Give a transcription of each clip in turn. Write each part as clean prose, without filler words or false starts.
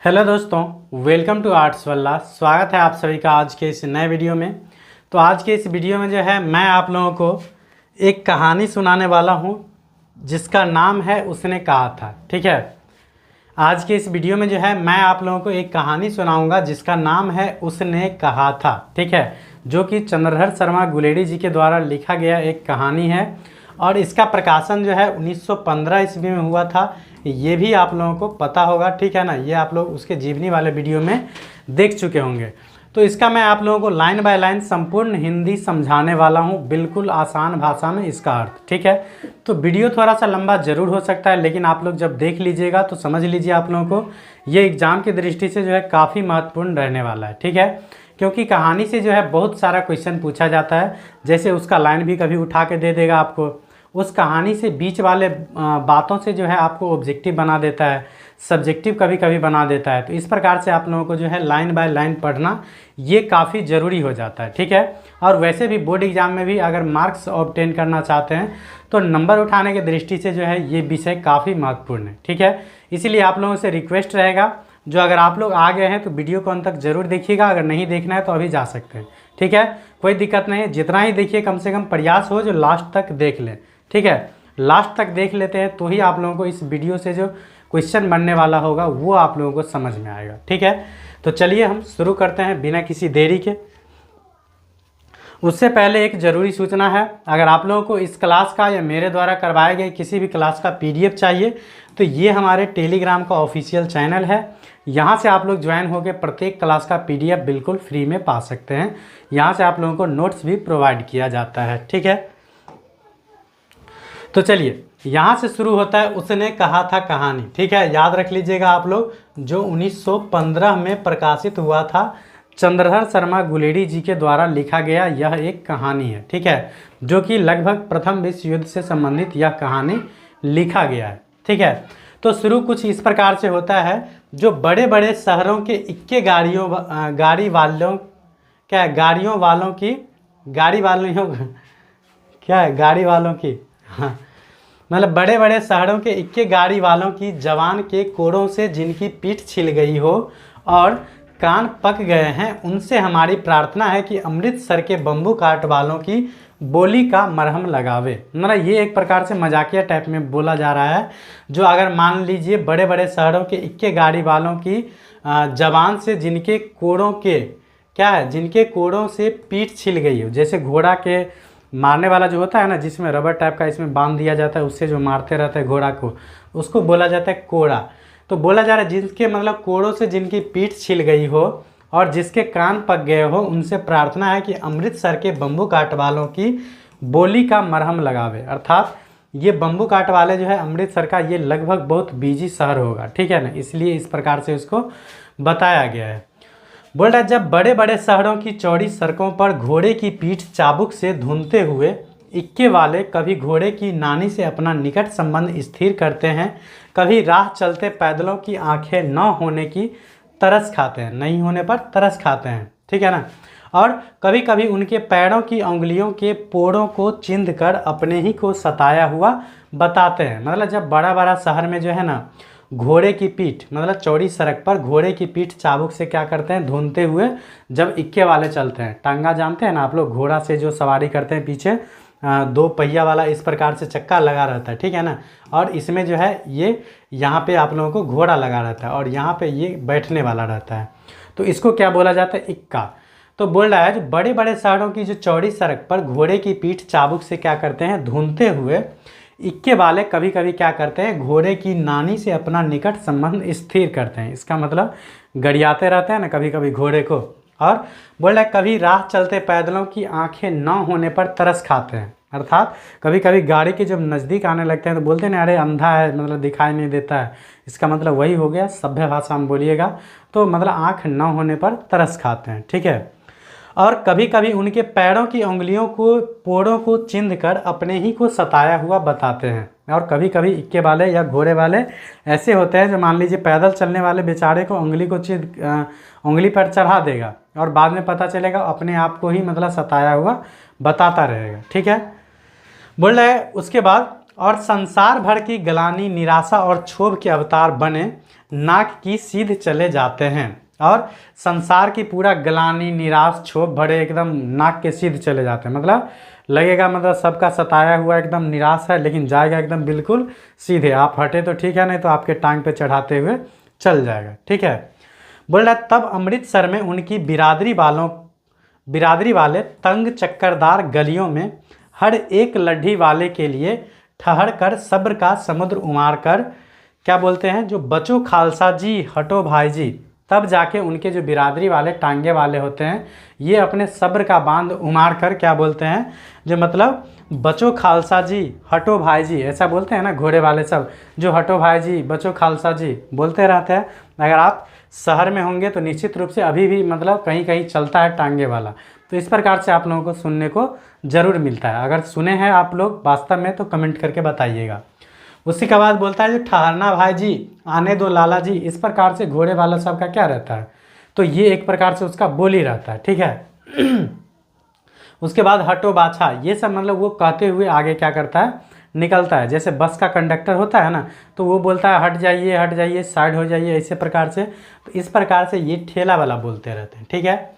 Hello दोस्तों, welcome to arts वल्ला। स्वागत है आप सभी का आज के इस नए वीडियो में। तो आज के इस वीडियो में जो है मैं आप लोगों को एक कहानी सुनाने वाला हूं जिसका नाम है उसने कहा था। ठीक है, आज के इस वीडियो में जो है मैं आप लोगों को एक कहानी सुनाऊंगा जिसका नाम है उसने कहा था। ठीक है, जो कि चंद्रधर शर्मा गुलेरी जी के द्वारा लिखा गया एक कहानी है और इसका प्रकाशन जो है 1915 ईस्वी में हुआ था। ये भी आप लोगों को पता होगा, ठीक है ना। ये आप लोग उसके जीवनी वाले वीडियो में देख चुके होंगे। तो इसका मैं आप लोगों को लाइन बाय लाइन संपूर्ण हिंदी समझाने वाला हूँ, बिल्कुल आसान भाषा में इसका अर्थ। ठीक है, तो वीडियो थोड़ा सा लंबा जरूर हो सकता है, लेकिन आप लोग जब देख लीजिएगा तो समझ लीजिए आप लोगों को ये एग्जाम की दृष्टि से जो है काफ़ी महत्वपूर्ण रहने वाला है। ठीक है, क्योंकि कहानी से जो है बहुत सारा क्वेश्चन पूछा जाता है। जैसे उसका लाइन भी कभी उठा के दे देगा आपको, उस कहानी से बीच वाले बातों से जो है आपको ऑब्जेक्टिव बना देता है, सब्जेक्टिव कभी कभी बना देता है। तो इस प्रकार से आप लोगों को जो है लाइन बाय लाइन पढ़ना ये काफ़ी ज़रूरी हो जाता है। ठीक है, और वैसे भी बोर्ड एग्जाम में भी अगर मार्क्स ऑब्टेन करना चाहते हैं तो नंबर उठाने की दृष्टि से जो है ये विषय काफ़ी महत्वपूर्ण है। ठीक है, इसीलिए आप लोगों से रिक्वेस्ट रहेगा, जो अगर आप लोग आ गए हैं तो वीडियो को अंत तक जरूर देखिएगा। अगर नहीं देखना है तो अभी जा सकते हैं। ठीक है, कोई दिक्कत नहीं है, जितना ही देखिए कम से कम प्रयास हो जो लास्ट तक देख लें। ठीक है, लास्ट तक देख लेते हैं तो ही आप लोगों को इस वीडियो से जो क्वेश्चन बनने वाला होगा वो आप लोगों को समझ में आएगा। ठीक है, तो चलिए हम शुरू करते हैं बिना किसी देरी के। उससे पहले एक ज़रूरी सूचना है, अगर आप लोगों को इस क्लास का या मेरे द्वारा करवाए गए किसी भी क्लास का PDF चाहिए तो ये हमारे टेलीग्राम का ऑफिशियल चैनल है। यहाँ से आप लोग ज्वाइन होकर प्रत्येक क्लास का PDF बिल्कुल फ्री में पा सकते हैं। यहाँ से आप लोगों को नोट्स भी प्रोवाइड किया जाता है। ठीक है, तो चलिए यहाँ से शुरू होता है उसने कहा था कहानी। ठीक है, याद रख लीजिएगा आप लोग, जो 1915 में प्रकाशित हुआ था, चंद्रधर शर्मा गुलेरी जी के द्वारा लिखा गया यह एक कहानी है। ठीक है, जो कि लगभग प्रथम विश्व युद्ध से संबंधित यह कहानी लिखा गया है। ठीक है, तो शुरू कुछ इस प्रकार से होता है, जो बड़े बड़े शहरों के इक्के गाड़ियों वालों की हाँ, मतलब बड़े बड़े शहरों के इक्के गाड़ी वालों की जवान के कोड़ों से जिनकी पीठ छिल गई हो और कान पक गए हैं, उनसे हमारी प्रार्थना है कि अमृतसर के बम्बू काट वालों की बोली का मरहम लगावे। मतलब ये एक प्रकार से मजाकिया टाइप में बोला जा रहा है, जो अगर मान लीजिए बड़े बड़े शहरों के इक्के गाड़ी वालों की जवान से जिनके कोड़ों से पीठ छिल गई हो, जैसे घोड़ा के मारने वाला जो होता है ना, जिसमें रबर टाइप का इसमें बांध दिया जाता है, उससे जो मारते रहते हैं घोड़ा को, उसको बोला जाता है कोड़ा। तो बोला जा रहा है जिनके मतलब कोड़ों से जिनकी पीठ छिल गई हो और जिसके कान पक गए हो, उनसे प्रार्थना है कि अमृतसर के बम्बू काट वालों की बोली का मरहम लगावे। अर्थात ये बम्बू काट वाले जो है अमृतसर का, ये लगभग बहुत बिजी शहर होगा। ठीक है ना, इसलिए इस प्रकार से उसको बताया गया है। बोल रहा है, जब बड़े बड़े शहरों की चौड़ी सड़कों पर घोड़े की पीठ चाबुक से धुनते हुए इक्के वाले कभी घोड़े की नानी से अपना निकट संबंध स्थिर करते हैं, कभी राह चलते पैदलों की आंखें न होने की तरस खाते हैं, नहीं होने पर तरस खाते हैं। ठीक है ना, और कभी कभी उनके पैरों की उंगलियों के पोड़ों को चिंध कर अपने ही को सताया हुआ बताते हैं। मतलब जब बड़ा बड़ा शहर में जो है ना, घोड़े की पीठ मतलब चौड़ी सड़क पर घोड़े की पीठ चाबुक से क्या करते हैं, धुनते हुए जब इक्के वाले चलते हैं, टांगा जानते हैं ना आप लोग, घोड़ा से जो सवारी करते हैं, पीछे 2 पहिया वाला इस प्रकार से चक्का लगा रहता है। ठीक है ना, और इसमें जो है ये यहाँ पे आप लोगों को घोड़ा लगा रहता है और यहाँ पे ये बैठने वाला रहता है, तो इसको क्या बोला जाता है, इक्का। तो बोल रहा है जो बड़े बड़े शहरों की जो चौड़ी सड़क पर घोड़े की पीठ चाबुक से क्या करते हैं, धुनते हुए इक्के वाले कभी कभी क्या करते हैं, घोड़े की नानी से अपना निकट संबंध स्थिर करते हैं। इसका मतलब गड़ियाते रहते हैं ना कभी कभी घोड़े को। और बोल रहा है कभी राह चलते पैदलों की आंखें न होने पर तरस खाते हैं। अर्थात कभी कभी गाड़ी के जब नज़दीक आने लगते हैं तो बोलते हैं ना, अरे अंधा है, मतलब दिखाई नहीं देता है। इसका मतलब वही हो गया, सभ्य भाषा में बोलिएगा तो मतलब आँख न होने पर तरस खाते हैं। ठीक है, और कभी कभी उनके पैरों की उंगलियों को पोड़ों को चिंध कर अपने ही को सताया हुआ बताते हैं। और कभी कभी इक्के वाले या घोड़े वाले ऐसे होते हैं जो मान लीजिए पैदल चलने वाले बेचारे को उंगली पर चढ़ा देगा और बाद में पता चलेगा अपने आप को ही मतलब सताया हुआ बताता रहेगा। ठीक है, बोल रहा है उसके बाद और संसार भर की ग्लानि, निराशा और क्षोभ के अवतार बने नाक की सीध चले जाते हैं। और संसार की पूरा ग्लानि, निराश, क्षोभ भरे एकदम नाक के सीध चले जाते हैं, मतलब लगेगा मतलब सबका सताया हुआ एकदम निराश है, लेकिन जाएगा एकदम बिल्कुल सीधे। आप हटे तो ठीक है, नहीं तो आपके टांग पे चढ़ाते हुए चल जाएगा। ठीक है, बोल रहा है तब अमृतसर में उनकी बिरादरी वाले तंग चक्करदार गलियों में हर एक लड्ढी वाले के लिए ठहर कर सब्र का समुद्र उमार कर, क्या बोलते हैं, जो बचो खालसा जी हटो भाई जी, तब जाके उनके जो बिरादरी वाले टांगे वाले होते हैं ये अपने सब्र का बांध उमार कर क्या बोलते हैं, जो मतलब बचो खालसा जी हटो भाई जी, ऐसा बोलते हैं ना घोड़े वाले सब, जो हटो भाई जी बचो खालसा जी बोलते रहते हैं। अगर आप शहर में होंगे तो निश्चित रूप से अभी भी मतलब कहीं कहीं चलता है टांगे वाला, तो इस प्रकार से आप लोगों को सुनने को ज़रूर मिलता है। अगर सुने हैं आप लोग वास्तव में तो कमेंट करके बताइएगा। उसी के बाद बोलता है जो ठहरना भाई जी, आने दो लाला जी, इस प्रकार से घोड़े वाला सब का क्या रहता है, तो ये एक प्रकार से उसका बोली रहता है। ठीक है उसके बाद हटो बाछा, ये सब मतलब वो कहते हुए आगे क्या करता है, निकलता है। जैसे बस का कंडक्टर होता है ना, तो वो बोलता है हट जाइए साइड हो जाइए, ऐसे प्रकार से। तो इस प्रकार से ये ठेला वाला बोलते रहते हैं। ठीक है,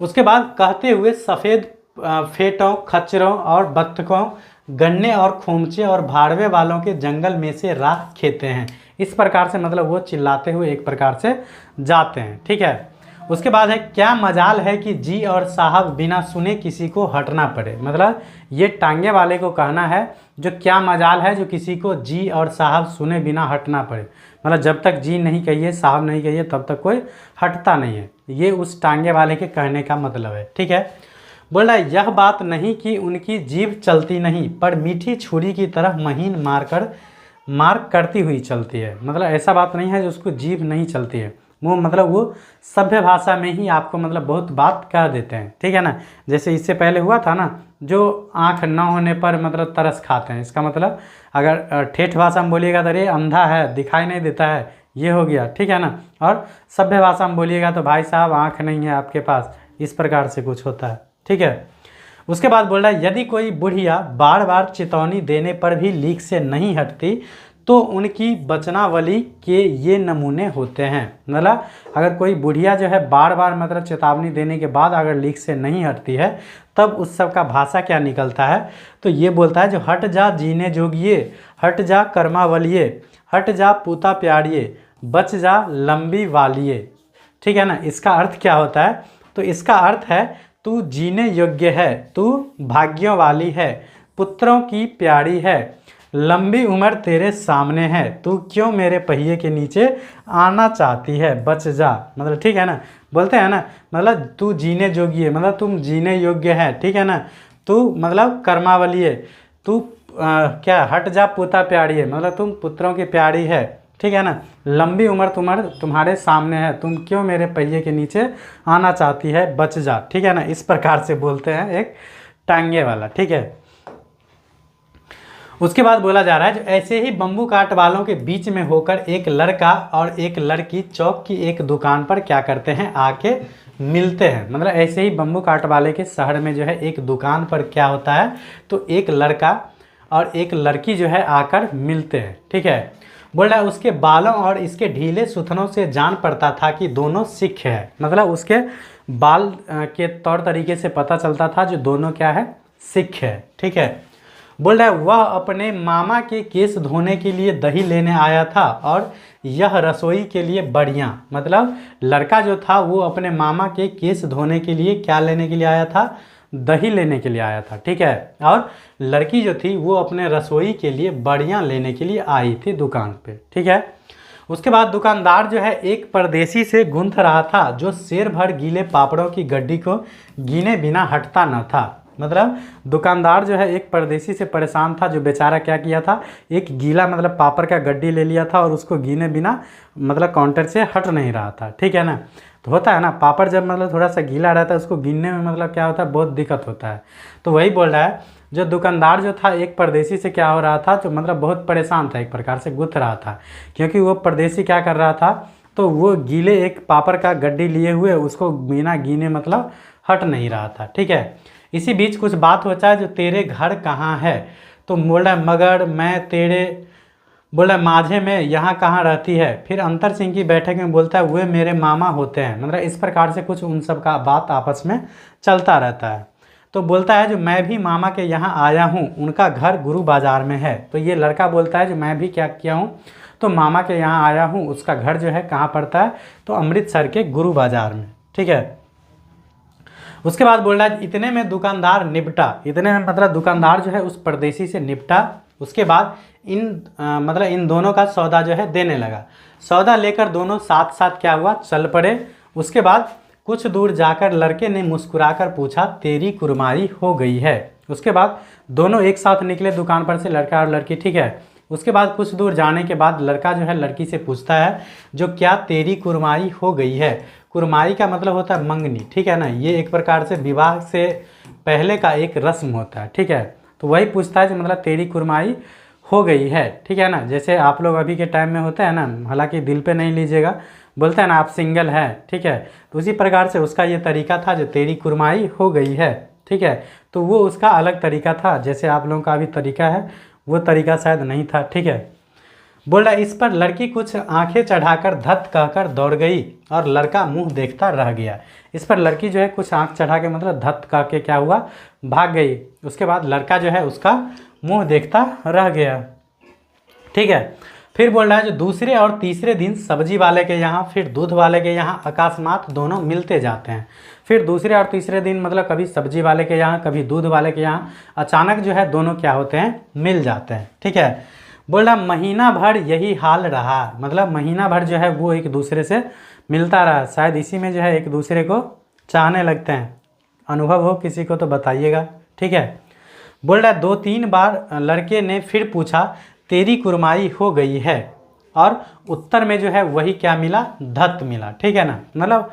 उसके बाद कहते हुए सफ़ेद फेटों, खच्चरों और बत्तखों, गन्ने और खूमचे और भाड़वे वालों के जंगल में से राह खेते हैं। इस प्रकार से मतलब वो चिल्लाते हुए एक प्रकार से जाते हैं। ठीक है, उसके बाद है क्या मजाल है कि जी और साहब बिना सुने किसी को हटना पड़े, मतलब ये टांगे वाले को कहना है जो क्या मजाल है जो किसी को जी और साहब सुने बिना हटना पड़े, मतलब जब तक जी नहीं कहिए साहब नहीं कहिए तब तक कोई हटता नहीं है, ये उस टांगे वाले के कहने का मतलब है। ठीक है, बोल रहा है यह बात नहीं कि उनकी जीभ चलती नहीं, पर मीठी छुरी की तरह महीन मार करती हुई चलती है, मतलब ऐसा बात नहीं है जो उसको जीभ नहीं चलती है, वो मतलब वो सभ्य भाषा में ही आपको मतलब बहुत बात कह देते हैं। ठीक है ना, जैसे इससे पहले हुआ था ना जो आँख न होने पर मतलब तरस खाते हैं, इसका मतलब अगर ठेठ भाषा में बोलिएगा तो अरे अंधा है दिखाई नहीं देता है, ये हो गया। ठीक है ना, और सभ्य भाषा में बोलिएगा तो भाई साहब आँख नहीं है आपके पास, इस प्रकार से कुछ होता है। ठीक है, उसके बाद बोल रहा है यदि कोई बुढ़िया बार बार चेतावनी देने पर भी लीक से नहीं हटती तो उनकी वचनावली के ये नमूने होते हैं, मतलब अगर कोई बुढ़िया जो है बार बार मतलब चेतावनी देने के बाद अगर लीक से नहीं हटती है तब उस सब का भाषा क्या निकलता है, तो ये बोलता है जो हट जा जीने जोगिए, हट जा कर्मावलिए, हट जा पूता प्यारिए, बच जा लंबी वालिए। ठीक है ना, इसका अर्थ क्या होता है, तो इसका अर्थ है तू जीने योग्य है, तू भाग्यों वाली है, पुत्रों की प्यारी है, लंबी उम्र तेरे सामने है, तू क्यों मेरे पहिए के नीचे आना चाहती है, बच जा, मतलब ठीक है ना, बोलते हैं ना मतलब तू जीने योग्य है, मतलब तुम जीने योग्य है। ठीक है ना, तू मतलब कर्मावली है, तू क्या हट जा पोता प्यारी है, मतलब तुम पुत्रों की प्यारी है। ठीक है ना, लंबी उम्र तुम्हारे सामने है, तुम क्यों मेरे पहिए के नीचे आना चाहती है, बच जा। ठीक है ना, इस प्रकार से बोलते हैं एक टांगे वाला। ठीक है, उसके बाद बोला जा रहा है जो ऐसे ही बम्बू काट वालों के बीच में होकर एक लड़का और एक लड़की चौक की एक दुकान पर क्या करते हैं, आके मिलते हैं। मतलब ऐसे ही बम्बू काट वाले के शहर में जो है एक दुकान पर क्या होता है, तो एक लड़का और एक लड़की जो है आकर मिलते हैं। ठीक है, बोल रहा है उसके बालों और इसके ढीले सुथनों से जान पड़ता था कि दोनों सिख है, मतलब उसके बाल के तौर तरीके से पता चलता था जो दोनों क्या है, सिख है। ठीक है, बोल रहा है वह अपने मामा के केस धोने के लिए दही लेने आया था और यह रसोई के लिए बढ़िया, मतलब लड़का जो था वो अपने मामा के केस धोने के लिए क्या लेने के लिए आया था, दही लेने के लिए आया था। ठीक है, और लड़की जो थी वो अपने रसोई के लिए बढ़िया लेने के लिए आई थी दुकान पे। ठीक है, उसके बाद दुकानदार जो है एक परदेसी से गूंथ रहा था जो शेर भर गीले पापड़ों की गड्डी को गिने बिना हटता न था, मतलब दुकानदार जो है एक परदेसी से परेशान था जो बेचारा क्या किया था, एक गीला मतलब पापड़ का गड्डी ले लिया था और उसको गिने बिना मतलब काउंटर से हट नहीं रहा था। ठीक है ना, तो होता है ना पापड़ जब मतलब थोड़ा सा गीला रहता है उसको गिनने में मतलब क्या होता है, बहुत दिक्कत होता है। तो वही बोल रहा है जो दुकानदार जो था एक परदेसी से क्या हो रहा था, तो मतलब बहुत परेशान था, एक प्रकार से गुथ रहा था, क्योंकि वो परदेसी क्या कर रहा था, तो वो गीले एक पापड़ का गड्डी लिए हुए उसको बिना गिने मतलब हट नहीं रहा था। ठीक है, इसी बीच कुछ बात होता है जो तेरे घर कहाँ है, तो बोल रहा है मगर मैं तेरे, बोल रहा है माझे में यहाँ कहाँ रहती है। फिर अंतर सिंह की बैठक में बोलता है वे मेरे मामा होते हैं। मतलब इस प्रकार से कुछ उन सब का बात आपस में चलता रहता है। तो बोलता है जो मैं भी मामा के यहाँ आया हूँ, उनका घर गुरु बाजार में है। तो ये लड़का बोलता है जो मैं भी क्या किया हूँ, तो मामा के यहाँ आया हूँ, उसका घर जो है कहाँ पड़ता है, तो अमृतसर के गुरु बाजार में। ठीक है। उसके बाद बोल रहा है इतने में दुकानदार निपटा, इतने में मतलब दुकानदार जो है उस परदेसी से निपटा। उसके बाद मतलब इन दोनों का सौदा जो है देने लगा। सौदा लेकर दोनों साथ साथ क्या हुआ, चल पड़े। उसके बाद कुछ दूर जाकर लड़के ने मुस्कुराकर पूछा तेरी कुरमाई हो गई है। उसके बाद दोनों एक साथ निकले दुकान पर से, लड़का और लड़की। ठीक है। उसके बाद कुछ दूर जाने के बाद लड़का जो है लड़की से पूछता है जो क्या तेरी कुरमाई हो गई है। कुरमाई का मतलब होता है मंगनी। ठीक है ना, ये एक प्रकार से विवाह से पहले का एक रस्म होता है। ठीक है। तो वही पूछता है जो मतलब तेरी कुरमाई हो गई है। ठीक है ना, जैसे आप लोग अभी के टाइम में होता है ना, हालांकि दिल पे नहीं लीजिएगा, बोलते हैं ना आप सिंगल हैं। ठीक है। तो उसी प्रकार से उसका ये तरीका था जो तेरी कुरमाई हो गई है। ठीक है। तो वो उसका अलग तरीका था, जैसे आप लोगों का अभी तरीका है वो तरीका शायद नहीं था। ठीक है। बोल रहा इस पर लड़की कुछ आंखें चढ़ाकर धत कहकर दौड़ गई और लड़का मुंह देखता रह गया। इस पर लड़की जो है कुछ आंख चढ़ा के मतलब धत कह के क्या हुआ, भाग गई। उसके बाद लड़का जो है उसका मुंह देखता रह गया। ठीक है। फिर बोल रहा है जो दूसरे और तीसरे दिन सब्जी वाले के यहाँ फिर दूध वाले के यहाँ अकस्मात दोनों मिलते जाते हैं। फिर दूसरे और तीसरे दिन मतलब कभी सब्जी वाले के यहाँ कभी दूध वाले के यहाँ अचानक जो है दोनों क्या होते हैं, मिल जाते हैं। ठीक है। बोल रहा महीना भर यही हाल रहा, मतलब महीना भर जो है वो एक दूसरे से मिलता रहा। शायद इसी में जो है एक दूसरे को चाहने लगते हैं। अनुभव हो किसी को तो बताइएगा। ठीक है। बोल रहा 2-3 बार लड़के ने फिर पूछा तेरी कुरमाई हो गई है, और उत्तर में जो है वही क्या मिला, धत मिला। ठीक है ना, मतलब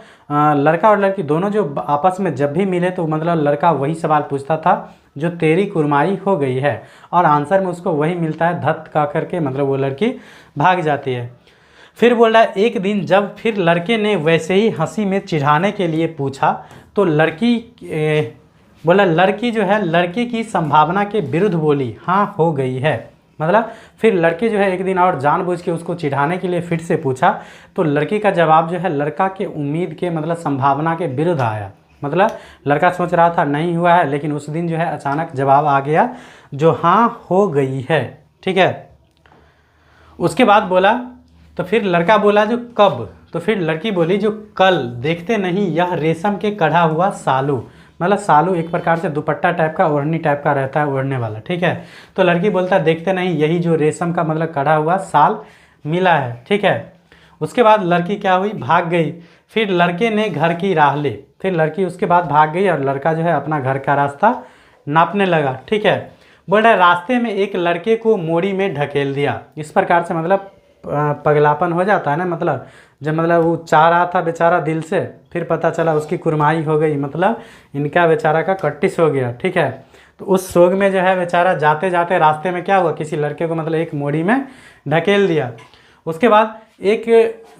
लड़का और लड़की दोनों जो आपस में जब भी मिले तो मतलब लड़का वही सवाल पूछता था जो तेरी कुरमाई हो गई है, और आंसर में उसको वही मिलता है धत का करके, मतलब वो लड़की भाग जाती है। फिर बोल रहा है एक दिन जब फिर लड़के ने वैसे ही हंसी में चिढ़ाने के लिए पूछा तो लड़की बोला लड़की जो है लड़के की संभावना के विरुद्ध बोली हाँ हो गई है। मतलब फिर लड़के जो है एक दिन और जानबूझ के उसको चिढ़ाने के लिए फिर से पूछा तो लड़की का जवाब जो है लड़का के उम्मीद के मतलब संभावना के विरुद्ध आया। मतलब लड़का सोच रहा था नहीं हुआ है, लेकिन उस दिन जो है अचानक जवाब आ गया जो हाँ हो गई है। ठीक है। उसके बाद बोला तो फिर लड़का बोला जो कब, तो फिर लड़की बोली जो कल, देखते नहीं यह रेशम के कढ़ा हुआ सालू, मतलब सालू एक प्रकार से दुपट्टा टाइप का ओढ़नी टाइप का रहता है, ओढ़ने वाला। ठीक है। तो लड़की बोलता है देखते नहीं यही जो रेशम का मतलब कढ़ा हुआ साल मिला है। ठीक है। उसके बाद लड़की क्या हुई, भाग गई। फिर लड़के ने घर की राह ली, फिर लड़की उसके बाद भाग गई और लड़का जो है अपना घर का रास्ता नापने लगा। ठीक है। बोल रहा है रास्ते में एक लड़के को मोड़ी में ढकेल दिया। इस प्रकार से मतलब पगलापन हो जाता है ना, मतलब जब मतलब वो चाह रहा था बेचारा दिल से, फिर पता चला उसकी कुरमाई हो गई, मतलब इनका बेचारा का कट्टिस हो गया। ठीक है। तो उस सोग में जो है बेचारा जाते जाते रास्ते में क्या हुआ, किसी लड़के को मतलब एक मोड़ी में ढकेल दिया। उसके बाद एक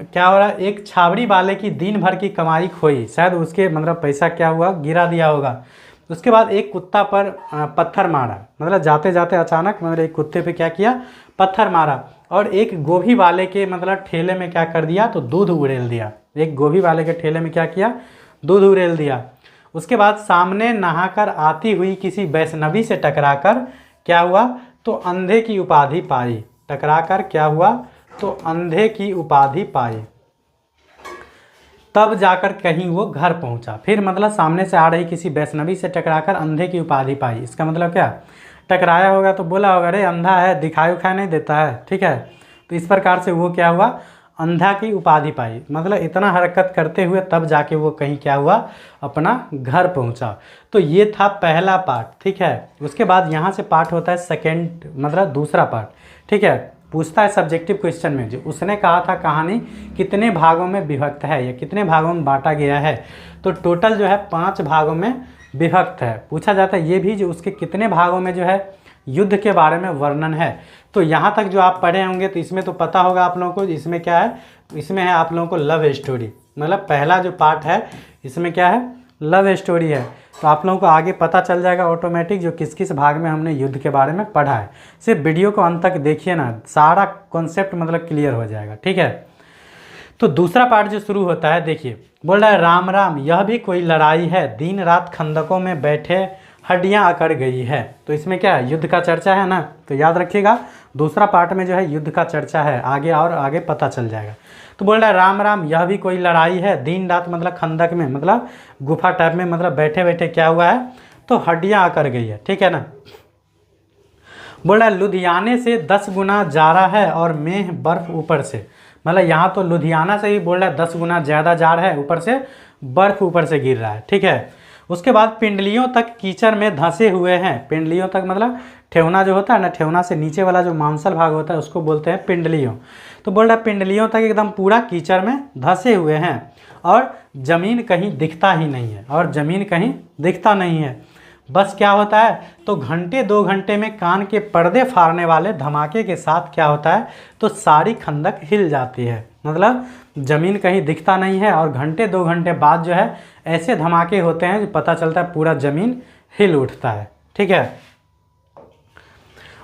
क्या हो रहा, एक छावड़ी वाले की दिन भर की कमाई खोई, शायद उसके मतलब पैसा क्या हुआ गिरा दिया होगा। उसके बाद एक कुत्ता पर पत्थर मारा, मतलब जाते जाते अचानक मतलब एक कुत्ते पे क्या किया, पत्थर मारा। और एक गोभी वाले के मतलब ठेले में क्या कर दिया, तो दूध उड़ेल दिया। एक गोभी वाले के ठेले में क्या किया, दूध उड़ेल दिया। उसके बाद सामने नहाकर आती हुई किसी वैष्णवी से टकराकर क्या हुआ, तो अंधे की उपाधि पाई। टकराकर क्या हुआ, तो अंधे की उपाधि पाई। तब जाकर कहीं वो घर पहुंचा। फिर मतलब सामने से आ रही किसी वैष्णवी से टकराकर अंधे की उपाधि पाई। इसका मतलब क्या, टकराया होगा तो बोला होगा अरे अंधा है, दिखाई उखाई नहीं देता है। ठीक है। तो इस प्रकार से वो क्या हुआ, अंधा की उपाधि पाई, मतलब इतना हरकत करते हुए तब जाके वो कहीं क्या हुआ, अपना घर पहुंचा। तो ये था पहला पार्ट। ठीक है। उसके बाद यहाँ से पार्ट होता है सेकेंड, मतलब दूसरा पार्ट। ठीक है। पूछता है सब्जेक्टिव क्वेश्चन में जो उसने कहा था कहानी कितने भागों में विभक्त है या कितने भागों में बांटा गया है, तो टोटल जो है 5 भागों में विभक्त है। पूछा जाता है ये भी जो उसके कितने भागों में जो है युद्ध के बारे में वर्णन है। तो यहाँ तक जो आप पढ़े होंगे तो इसमें तो पता होगा आप लोगों को, इसमें क्या है, इसमें है आप लोगों को लव स्टोरी। मतलब पहला जो पार्ट है इसमें क्या है, लव स्टोरी है। तो आप लोगों को आगे पता चल जाएगा ऑटोमेटिक जो किस किस भाग में हमने युद्ध के बारे में पढ़ा है। सिर्फ वीडियो को अंत तक देखिए ना, सारा कॉन्सेप्ट मतलब क्लियर हो जाएगा, ठीक है। तो दूसरा पार्ट जो शुरू होता है, देखिए बोल रहा है राम राम यह भी कोई लड़ाई है, दिन रात खंदकों में बैठे हड्डियां अकड़ गई है। तो इसमें क्या है, युद्ध का चर्चा है ना, तो याद रखिएगा दूसरा पार्ट में जो है युद्ध का चर्चा है, आगे और आगे पता चल जाएगा। तो बोल रहा है राम राम यह भी कोई लड़ाई है, दिन रात मतलब खंदक में मतलब गुफा टाइप में मतलब बैठे बैठे क्या हुआ है, तो हड्डियां अकड़ गई है, ठीक है ना। बोल रहा है लुधियाने से 10 गुना जाड़ा है और मेह बर्फ ऊपर से, मतलब यहाँ तो लुधियाना से ही बोल रहा है 10 गुना ज़्यादा जाड़ है, ऊपर से बर्फ ऊपर से गिर रहा है, ठीक है। उसके बाद पिंडलियों तक कीचड़ में धंसे हुए हैं, पिंडलियों तक मतलब ठेवना जो होता है ना, ठेवना से नीचे वाला जो मांसल भाग होता है उसको बोलते हैं पिंडलियों। तो बोल रहा है पिंडलियों तक एकदम पूरा कीचड़ में धंसे हुए हैं और ज़मीन कहीं दिखता ही नहीं है, और ज़मीन कहीं दिखता नहीं है। बस क्या होता है, तो घंटे 2 घंटे में कान के पर्दे फाड़ने वाले धमाके के साथ क्या होता है, तो सारी खंदक हिल जाती है, मतलब ज़मीन कहीं दिखता नहीं है और घंटे 2 घंटे बाद जो है ऐसे धमाके होते हैं जो पता चलता है पूरा ज़मीन हिल उठता है, ठीक है।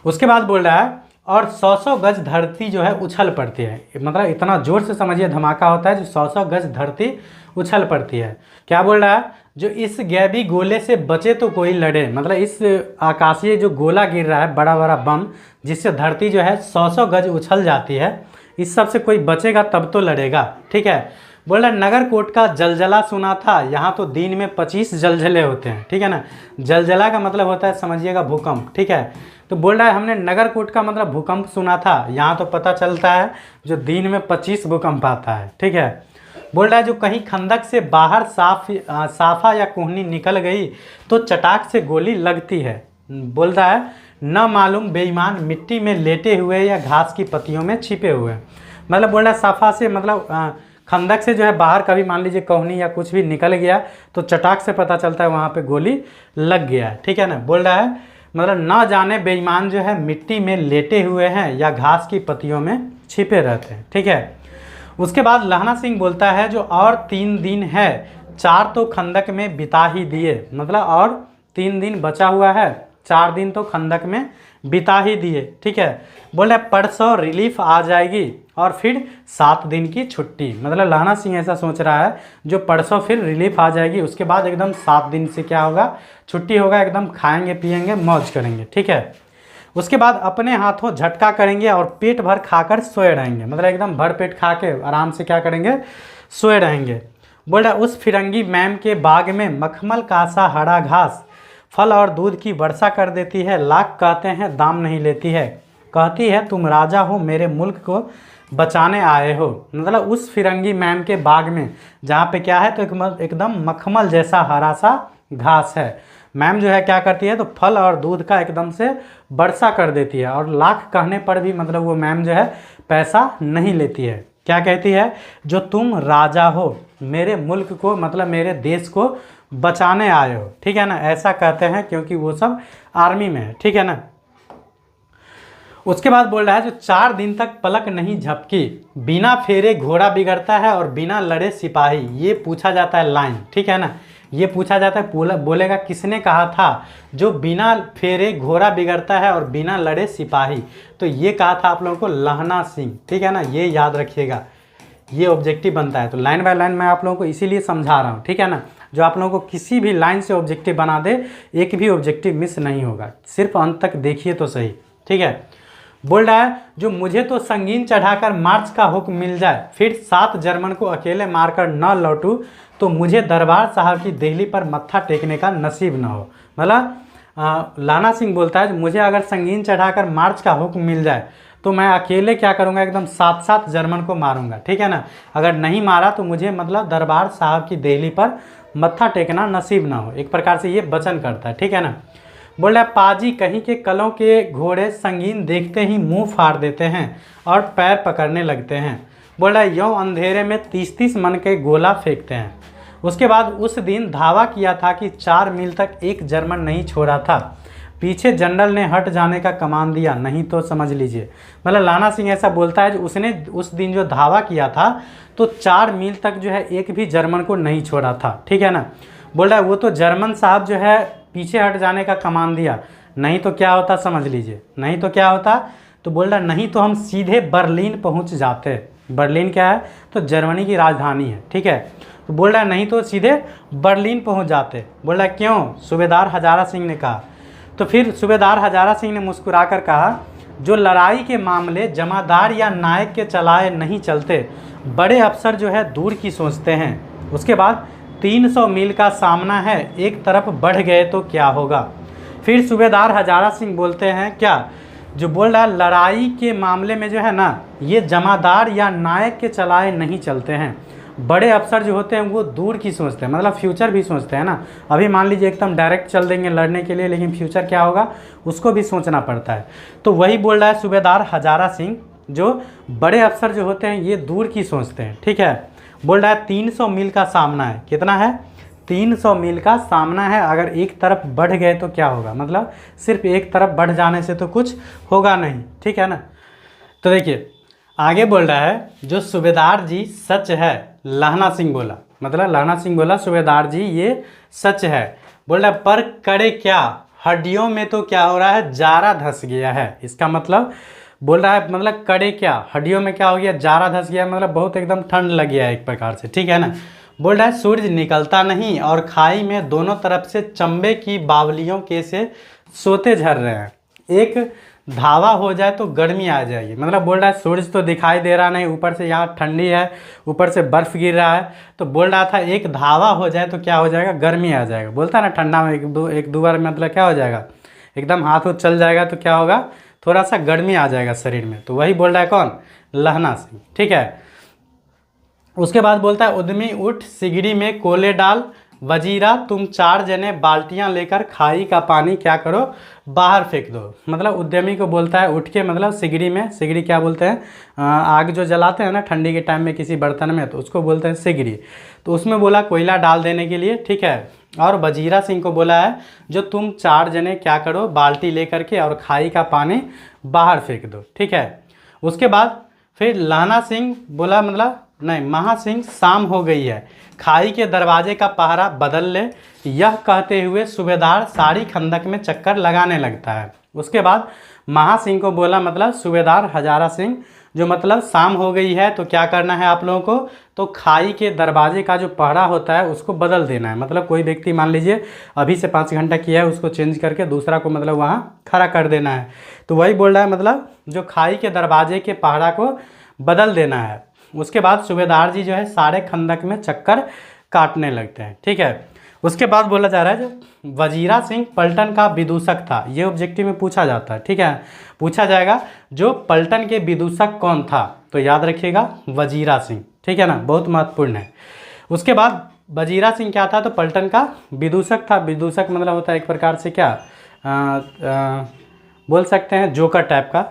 उसके बाद बोल रहा है और 100-100 गज धरती जो है उछल पड़ती है, मतलब इतना ज़ोर से समझिए धमाका होता है जो 100-100 गज धरती उछल पड़ती है। क्या बोल रहा है, जो इस गैबी गोले से बचे तो कोई लड़े, मतलब इस आकाशीय जो गोला गिर रहा है बड़ा बड़ा बम, जिससे धरती जो है 100-100 गज उछल जाती है, इस सब से कोई बचेगा तब तो लड़ेगा, ठीक है। बोल रहा नगरकोट का जलजला सुना था, यहाँ तो दिन में 25 जलजले होते हैं, ठीक है ना। जलजला का मतलब होता है समझिएगा भूकंप, ठीक है। तो बोल रहा है हमने नगरकोट का मतलब भूकंप सुना था, यहाँ तो पता चलता है जो दिन में 25 भूकंप आता है, ठीक है। बोल रहा है जो कहीं खंदक से बाहर साफा या कोहनी निकल गई तो चटाक से गोली लगती है। बोल रहा है न मालूम बेईमान मिट्टी में लेटे हुए या घास की पत्तियों में छिपे हुए, मतलब बोल रहा है साफा से मतलब खंदक से जो है बाहर कभी मान लीजिए कोहनी या कुछ भी निकल गया तो चटाक से पता चलता है वहाँ पे गोली लग गया है, ठीक है ना। बोल रहा है मतलब ना जाने बेईमान जो है मिट्टी में लेटे हुए हैं या घास की पत्तियों में छिपे रहते हैं, ठीक है। उसके बाद लहना सिंह बोलता है जो और 3 दिन है, 4 तो खंदक में बिता ही दिए, मतलब और 3 दिन बचा हुआ है, 4 दिन तो खंदक में बिता ही दिए, ठीक है। बोले परसों रिलीफ आ जाएगी और फिर 7 दिन की छुट्टी, मतलब लहना सिंह ऐसा सोच रहा है जो परसों फिर रिलीफ आ जाएगी, उसके बाद एकदम 7 दिन से क्या होगा, छुट्टी होगा, एकदम खाएंगे पिएंगे मौज करेंगे, ठीक है। उसके बाद अपने हाथों झटका करेंगे और पेट भर खाकर सोए रहेंगे, मतलब एकदम भर पेट खा के आराम से क्या करेंगे, सोए रहेंगे। बोल रहा उस फिरंगी मैम के बाग में मखमल का सा हरा घास फल और दूध की वर्षा कर देती है, लाख कहते हैं दाम नहीं लेती है, कहती है तुम राजा हो मेरे मुल्क को बचाने आए हो। मतलब उस फिरंगी मैम के बाग में जहाँ पे क्या है तो एकदम मखमल जैसा हरा सा घास है, मैम जो है क्या करती है तो फल और दूध का एकदम से वर्षा कर देती है, और लाख कहने पर भी मतलब वो मैम जो है पैसा नहीं लेती है। क्या कहती है, जो तुम राजा हो मेरे मुल्क को मतलब मेरे देश को बचाने आए हो, ठीक है ना, ऐसा कहते हैं क्योंकि वो सब आर्मी में है, ठीक है ना। उसके बाद बोल रहा है जो 4 दिन तक पलक नहीं झपकी, बिना फेरे घोड़ा बिगड़ता है और बिना लड़े सिपाही, ये पूछा जाता है लाइन, ठीक है ना, ये पूछा जाता है बोलेगा किसने कहा था जो बिना फेरे घोड़ा बिगड़ता है और बिना लड़े सिपाही, तो ये कहा था आप लोगों को लहना सिंह, ठीक है ना, ये याद रखिएगा, ये ऑब्जेक्टिव बनता है। तो लाइन बाय लाइन मैं आप लोगों को इसीलिए समझा रहा हूँ, ठीक है ना, जो आप लोगों को किसी भी लाइन से ऑब्जेक्टिव बना दे, एक भी ऑब्जेक्टिव मिस नहीं होगा, सिर्फ अंत तक देखिए तो सही, ठीक है। बोल रहा है जो मुझे तो संगीन चढ़ाकर मार्च का हुक्म मिल जाए, फिर 7 जर्मन को अकेले मारकर न लौटूं तो मुझे दरबार साहब की देहली पर मत्था टेकने का नसीब न हो। मतलब लाना सिंह बोलता है मुझे अगर संगीन चढ़ाकर मार्च का हुक्म मिल जाए तो मैं अकेले क्या करूँगा, एकदम 7 जर्मन को मारूंगा, ठीक है ना, अगर नहीं मारा तो मुझे मतलब दरबार साहब की देहली पर मत्था टेकना नसीब ना हो, एक प्रकार से ये वचन करता है, ठीक है ना। बोल रहा है पाजी कहीं के कलों के घोड़े संगीन देखते ही मुंह फाड़ देते हैं और पैर पकड़ने लगते हैं। बोल रहा है यों अंधेरे में 30-30 मन के गोला फेंकते हैं। उसके बाद उस दिन दावा किया था कि 4 मील तक एक जर्मन नहीं छोड़ा था, पीछे जनरल ने हट जाने का कमान दिया, नहीं तो समझ लीजिए, मतलब लाना सिंह ऐसा बोलता है जो उसने उस दिन जो दावा किया था तो 4 मील तक जो है एक भी जर्मन को नहीं छोड़ा था, ठीक है ना। बोल रहा है वो तो जर्मन साहब जो है पीछे हट जाने का कमान दिया, नहीं तो क्या होता समझ लीजिए, नहीं तो क्या होता, तो बोल रहा नहीं तो हम सीधे बर्लिन पहुंच जाते। बर्लिन क्या है, तो जर्मनी की राजधानी है, ठीक है। तो बोल रहा है नहीं तो सीधे बर्लिन पहुंच जाते। बोल रहा है क्यों, सूबेदार हजारा सिंह ने कहा। तो फिर सूबेदार हजारा सिंह ने मुस्कुराकर कहा, जो लड़ाई के मामले जमादार या नायक के चलाए नहीं चलते, बड़े अफसर जो है दूर की सोचते हैं। उसके बाद 300 मील का सामना है, एक तरफ बढ़ गए तो क्या होगा। फिर सूबेदार हजारा सिंह बोलते हैं क्या, जो बोल रहा है लड़ाई के मामले में जो है ना, ये जमादार या नायक के चलाए नहीं चलते हैं, बड़े अफसर जो होते हैं वो दूर की सोचते हैं, मतलब फ्यूचर भी सोचते हैं ना। अभी मान लीजिए एकदम डायरेक्ट चल देंगे लड़ने के लिए, लेकिन फ्यूचर क्या होगा उसको भी सोचना पड़ता है। तो वही बोल रहा है सूबेदार हजारा सिंह, जो बड़े अफसर जो होते हैं ये दूर की सोचते हैं, ठीक है। बोल रहा है 300 मील का सामना है, कितना है, 300 मील का सामना है, अगर एक तरफ बढ़ गए तो क्या होगा, मतलब सिर्फ एक तरफ बढ़ जाने से तो कुछ होगा नहीं, ठीक है ना। तो देखिए आगे बोल रहा है, जो सूबेदार जी सच है, लहना सिंह बोला, मतलब लहना सिंह बोला सूबेदार जी ये सच है। बोल रहा है पर करे क्या, हड्डियों में तो क्या हो रहा है, जारा धंस गया है। इसका मतलब बोल रहा है मतलब करे क्या, हड्डियों में क्या हो गया, जारा धंस गया, मतलब बहुत एकदम ठंड लग गया है एक प्रकार से, ठीक है ना। बोल रहा है सूरज निकलता नहीं और खाई में दोनों तरफ से चंबे की बावलियों के से सोते झर रहे हैं, एक धावा हो जाए तो गर्मी आ जाएगी। मतलब बोल रहा है सूरज तो दिखाई दे रहा नहीं, ऊपर से यहाँ ठंडी है, ऊपर से बर्फ़ गिर रहा है, तो बोल रहा था एक धावा हो जाए तो क्या हो जाएगा, गर्मी आ जाएगा। बोलता है ना ठंडा में एक दो बार मतलब क्या हो जाएगा, एकदम हाथ चल जाएगा तो क्या होगा, थोड़ा सा गर्मी आ जाएगा शरीर में। तो वही बोल रहा है कौन, लहना सिंह, ठीक है। उसके बाद बोलता है उद्यमी उठ सिगड़ी में कोले डाल, वजीरा तुम 4 जने बाल्टियां लेकर खाई का पानी क्या करो, बाहर फेंक दो। मतलब उद्यमी को बोलता है उठ के, मतलब सिगड़ी में, सिगड़ी क्या बोलते हैं, आग जो जलाते हैं ना ठंडी के टाइम में किसी बर्तन में, तो उसको बोलते हैं सिगड़ी। तो उसमें बोला कोयला डाल देने के लिए, ठीक है। और वजीरा सिंह को बोला है जो तुम 4 जने क्या करो, बाल्टी लेकर के और खाई का पानी बाहर फेंक दो, ठीक है। उसके बाद फिर लहना सिंह बोला, मतलब नहीं, महासिंह शाम हो गई है, खाई के दरवाजे का पहरा बदल ले। यह कहते हुए सूबेदार सारी खंदक में चक्कर लगाने लगता है। उसके बाद महासिंह को बोला, मतलब सूबेदार हजारा सिंह, जो मतलब शाम हो गई है तो क्या करना है आप लोगों को, तो खाई के दरवाजे का जो पहरा होता है उसको बदल देना है। मतलब कोई व्यक्ति मान लीजिए अभी से 5 घंटा किया है, उसको चेंज करके दूसरा को मतलब वहाँ खड़ा कर देना है। तो वही बोल रहा है मतलब जो खाई के दरवाजे के पहरा को बदल देना है। उसके बाद सूबेदार जी जो है सारे खंदक में चक्कर काटने लगते हैं, ठीक है। उसके बाद बोला जा रहा है जो वजीरा सिंह पलटन का विदूषक था, ये ऑब्जेक्टिव में पूछा जाता है, ठीक है, पूछा जाएगा जो पलटन के विदूषक कौन था, तो याद रखिएगा वजीरा सिंह, ठीक है ना, बहुत महत्वपूर्ण है। उसके बाद वजीरा सिंह क्या था, तो पलटन का विदूषक था। विदूषक मतलब होता है एक प्रकार से क्या बोल सकते हैं, जोकर टाइप का।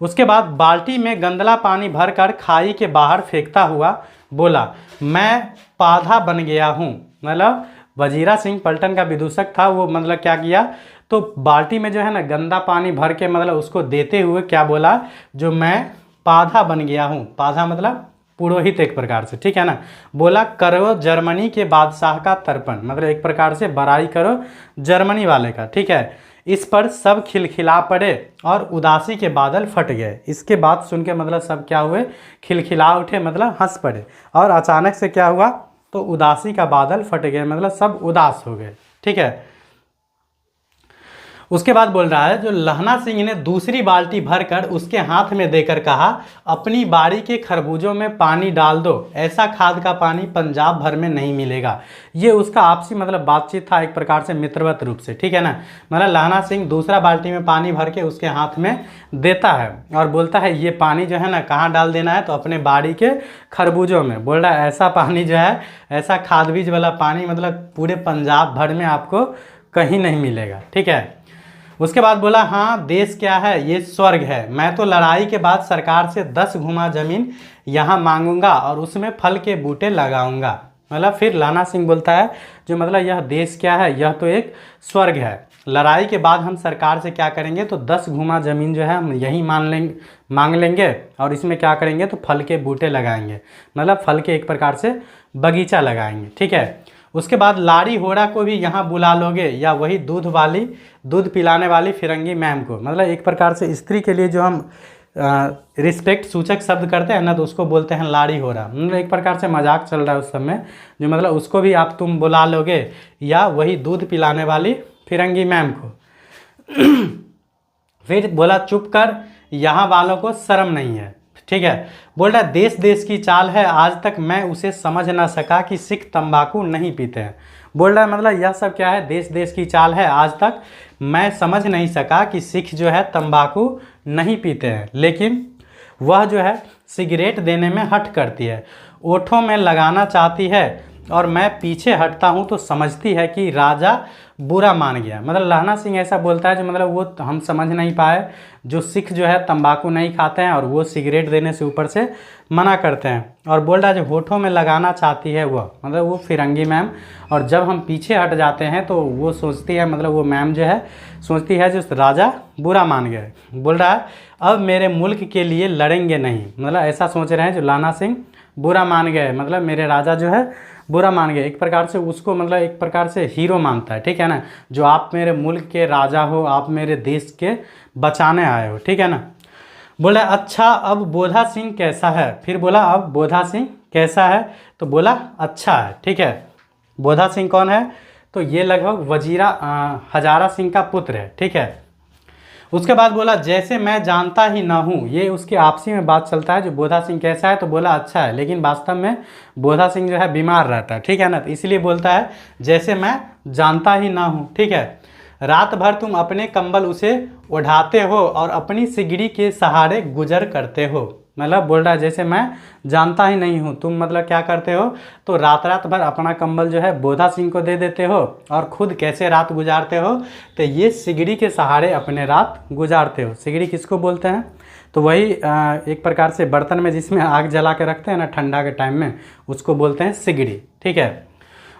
उसके बाद बाल्टी में गंदला पानी भरकर खाई के बाहर फेंकता हुआ बोला, मैं पाधा बन गया हूँ। मतलब वजीरा सिंह पलटन का विदूषक था, वो मतलब क्या किया, तो बाल्टी में जो है ना गंदा पानी भर के मतलब उसको देते हुए क्या बोला, जो मैं पाधा बन गया हूँ। पाधा मतलब पुरोहित एक प्रकार से, ठीक है ना। बोला करो जर्मनी के बादशाह का तर्पण, मतलब एक प्रकार से बड़ाई करो जर्मनी वाले का, ठीक है। इस पर सब खिलखिला पड़े और उदासी के बादल फट गए। इसके बाद सुन के मतलब सब क्या हुए, खिलखिला उठे, मतलब हंस पड़े। और अचानक से क्या हुआ, तो उदासी का बादल फट गए, मतलब सब उदास हो गए, ठीक है। उसके बाद बोल रहा है जो लहना सिंह ने दूसरी बाल्टी भरकर उसके हाथ में देकर कहा, अपनी बाड़ी के खरबूजों में पानी डाल दो, ऐसा खाद का पानी पंजाब भर में नहीं मिलेगा। ये उसका आपसी मतलब बातचीत था एक प्रकार से मित्रवत रूप से, ठीक है ना। मतलब लहना सिंह दूसरा बाल्टी में पानी भर के उसके हाथ में देता है और बोलता है ये पानी जो है ना कहाँ डाल देना है, तो अपने बाड़ी के खरबूजों में। बोल रहा है ऐसा पानी जो है, ऐसा खाद बीज वाला पानी मतलब पूरे पंजाब भर में आपको कहीं नहीं मिलेगा, ठीक है। उसके बाद बोला हाँ देश क्या है, ये स्वर्ग है। मैं तो लड़ाई के बाद सरकार से 10 घुमा जमीन यहाँ मांगूंगा और उसमें फल के बूटे लगाऊंगा। मतलब फिर लहना सिंह बोलता है जो मतलब यह देश क्या है, यह तो एक स्वर्ग है। लड़ाई के बाद हम सरकार से क्या करेंगे, तो 10 घुमा ज़मीन जो है हम यहीं मांग लेंगे और इसमें क्या करेंगे, तो फल के बूटे लगाएंगे, मतलब फल के एक प्रकार से बगीचा लगाएंगे, ठीक है। उसके बाद लाड़ी होड़ा को भी यहाँ बुला लोगे, या वही दूध पिलाने वाली फिरंगी मैम को। मतलब एक प्रकार से स्त्री के लिए जो हम रिस्पेक्ट सूचक शब्द करते हैं ना, तो उसको बोलते हैं लाड़ी होड़ा। मतलब एक प्रकार से मजाक चल रहा है उस समय, जो मतलब उसको भी आप तुम बुला लोगे, या वही दूध पिलाने वाली फिरंगी मैम को। फिर बोला चुप कर, यहाँ वालों को शर्म नहीं है। ठीक है, बोल रहा देश देश की चाल है, आज तक मैं उसे समझ ना सका कि सिख तंबाकू नहीं पीते हैं। बोल रहा है मतलब यह सब क्या है, देश देश की चाल है, आज तक मैं समझ नहीं सका कि सिख जो है तंबाकू नहीं पीते हैं, लेकिन वह जो है सिगरेट देने में हट करती है, ओठों में लगाना चाहती है, और मैं पीछे हटता हूँ तो समझती है कि राजा बुरा मान गया। मतलब लहना सिंह ऐसा बोलता है जो मतलब वो हम समझ नहीं पाए, जो सिख जो है तंबाकू नहीं खाते हैं और वो सिगरेट देने से ऊपर से मना करते हैं। और बोल रहा है जो होठों में लगाना चाहती है वह, मतलब वो फिरंगी मैम, और जब हम पीछे हट जाते हैं तो वो सोचती है, मतलब वो मैम जो है सोचती है जो राजा बुरा मान गए। बोल रहा है अब मेरे मुल्क के लिए लड़ेंगे नहीं, मतलब ऐसा सोच रहे हैं जो लहना सिंह बुरा मान गए, मतलब मेरे राजा जो है बुरा मान गए। एक प्रकार से उसको मतलब एक प्रकार से हीरो मानता है, ठीक है ना, जो आप मेरे मुल्क के राजा हो, आप मेरे देश के बचाने आए हो, ठीक है ना। बोला अच्छा अब बोधा सिंह कैसा है, फिर बोला अब बोधा सिंह कैसा है, तो बोला अच्छा है। ठीक है, बोधा सिंह कौन है, तो ये लगभग वजीरा हजारा सिंह का पुत्र है। ठीक है, उसके बाद बोला जैसे मैं जानता ही ना हूँ, ये उसके आपसी में बात चलता है जो बोधा सिंह कैसा है, तो बोला अच्छा है, लेकिन वास्तव में बोधा सिंह जो है बीमार रहता है। ठीक है ना, तो इसलिए बोलता है जैसे मैं जानता ही ना हूँ। ठीक है, रात भर तुम अपने कंबल उसे ओढ़ाते हो और अपनी सिगड़ी के सहारे गुजर करते हो। मतलब बोल रहा है जैसे मैं जानता ही नहीं हूँ, तुम मतलब क्या करते हो, तो रात रात भर अपना कंबल जो है बोधा सिंह को दे देते हो, और खुद कैसे रात गुजारते हो, तो ये सिगड़ी के सहारे अपने रात गुजारते हो। सिगड़ी किसको बोलते हैं, तो वही एक प्रकार से बर्तन में जिसमें आग जला के रखते हैं ना ठंडा के टाइम में, उसको बोलते हैं सिगड़ी। ठीक है,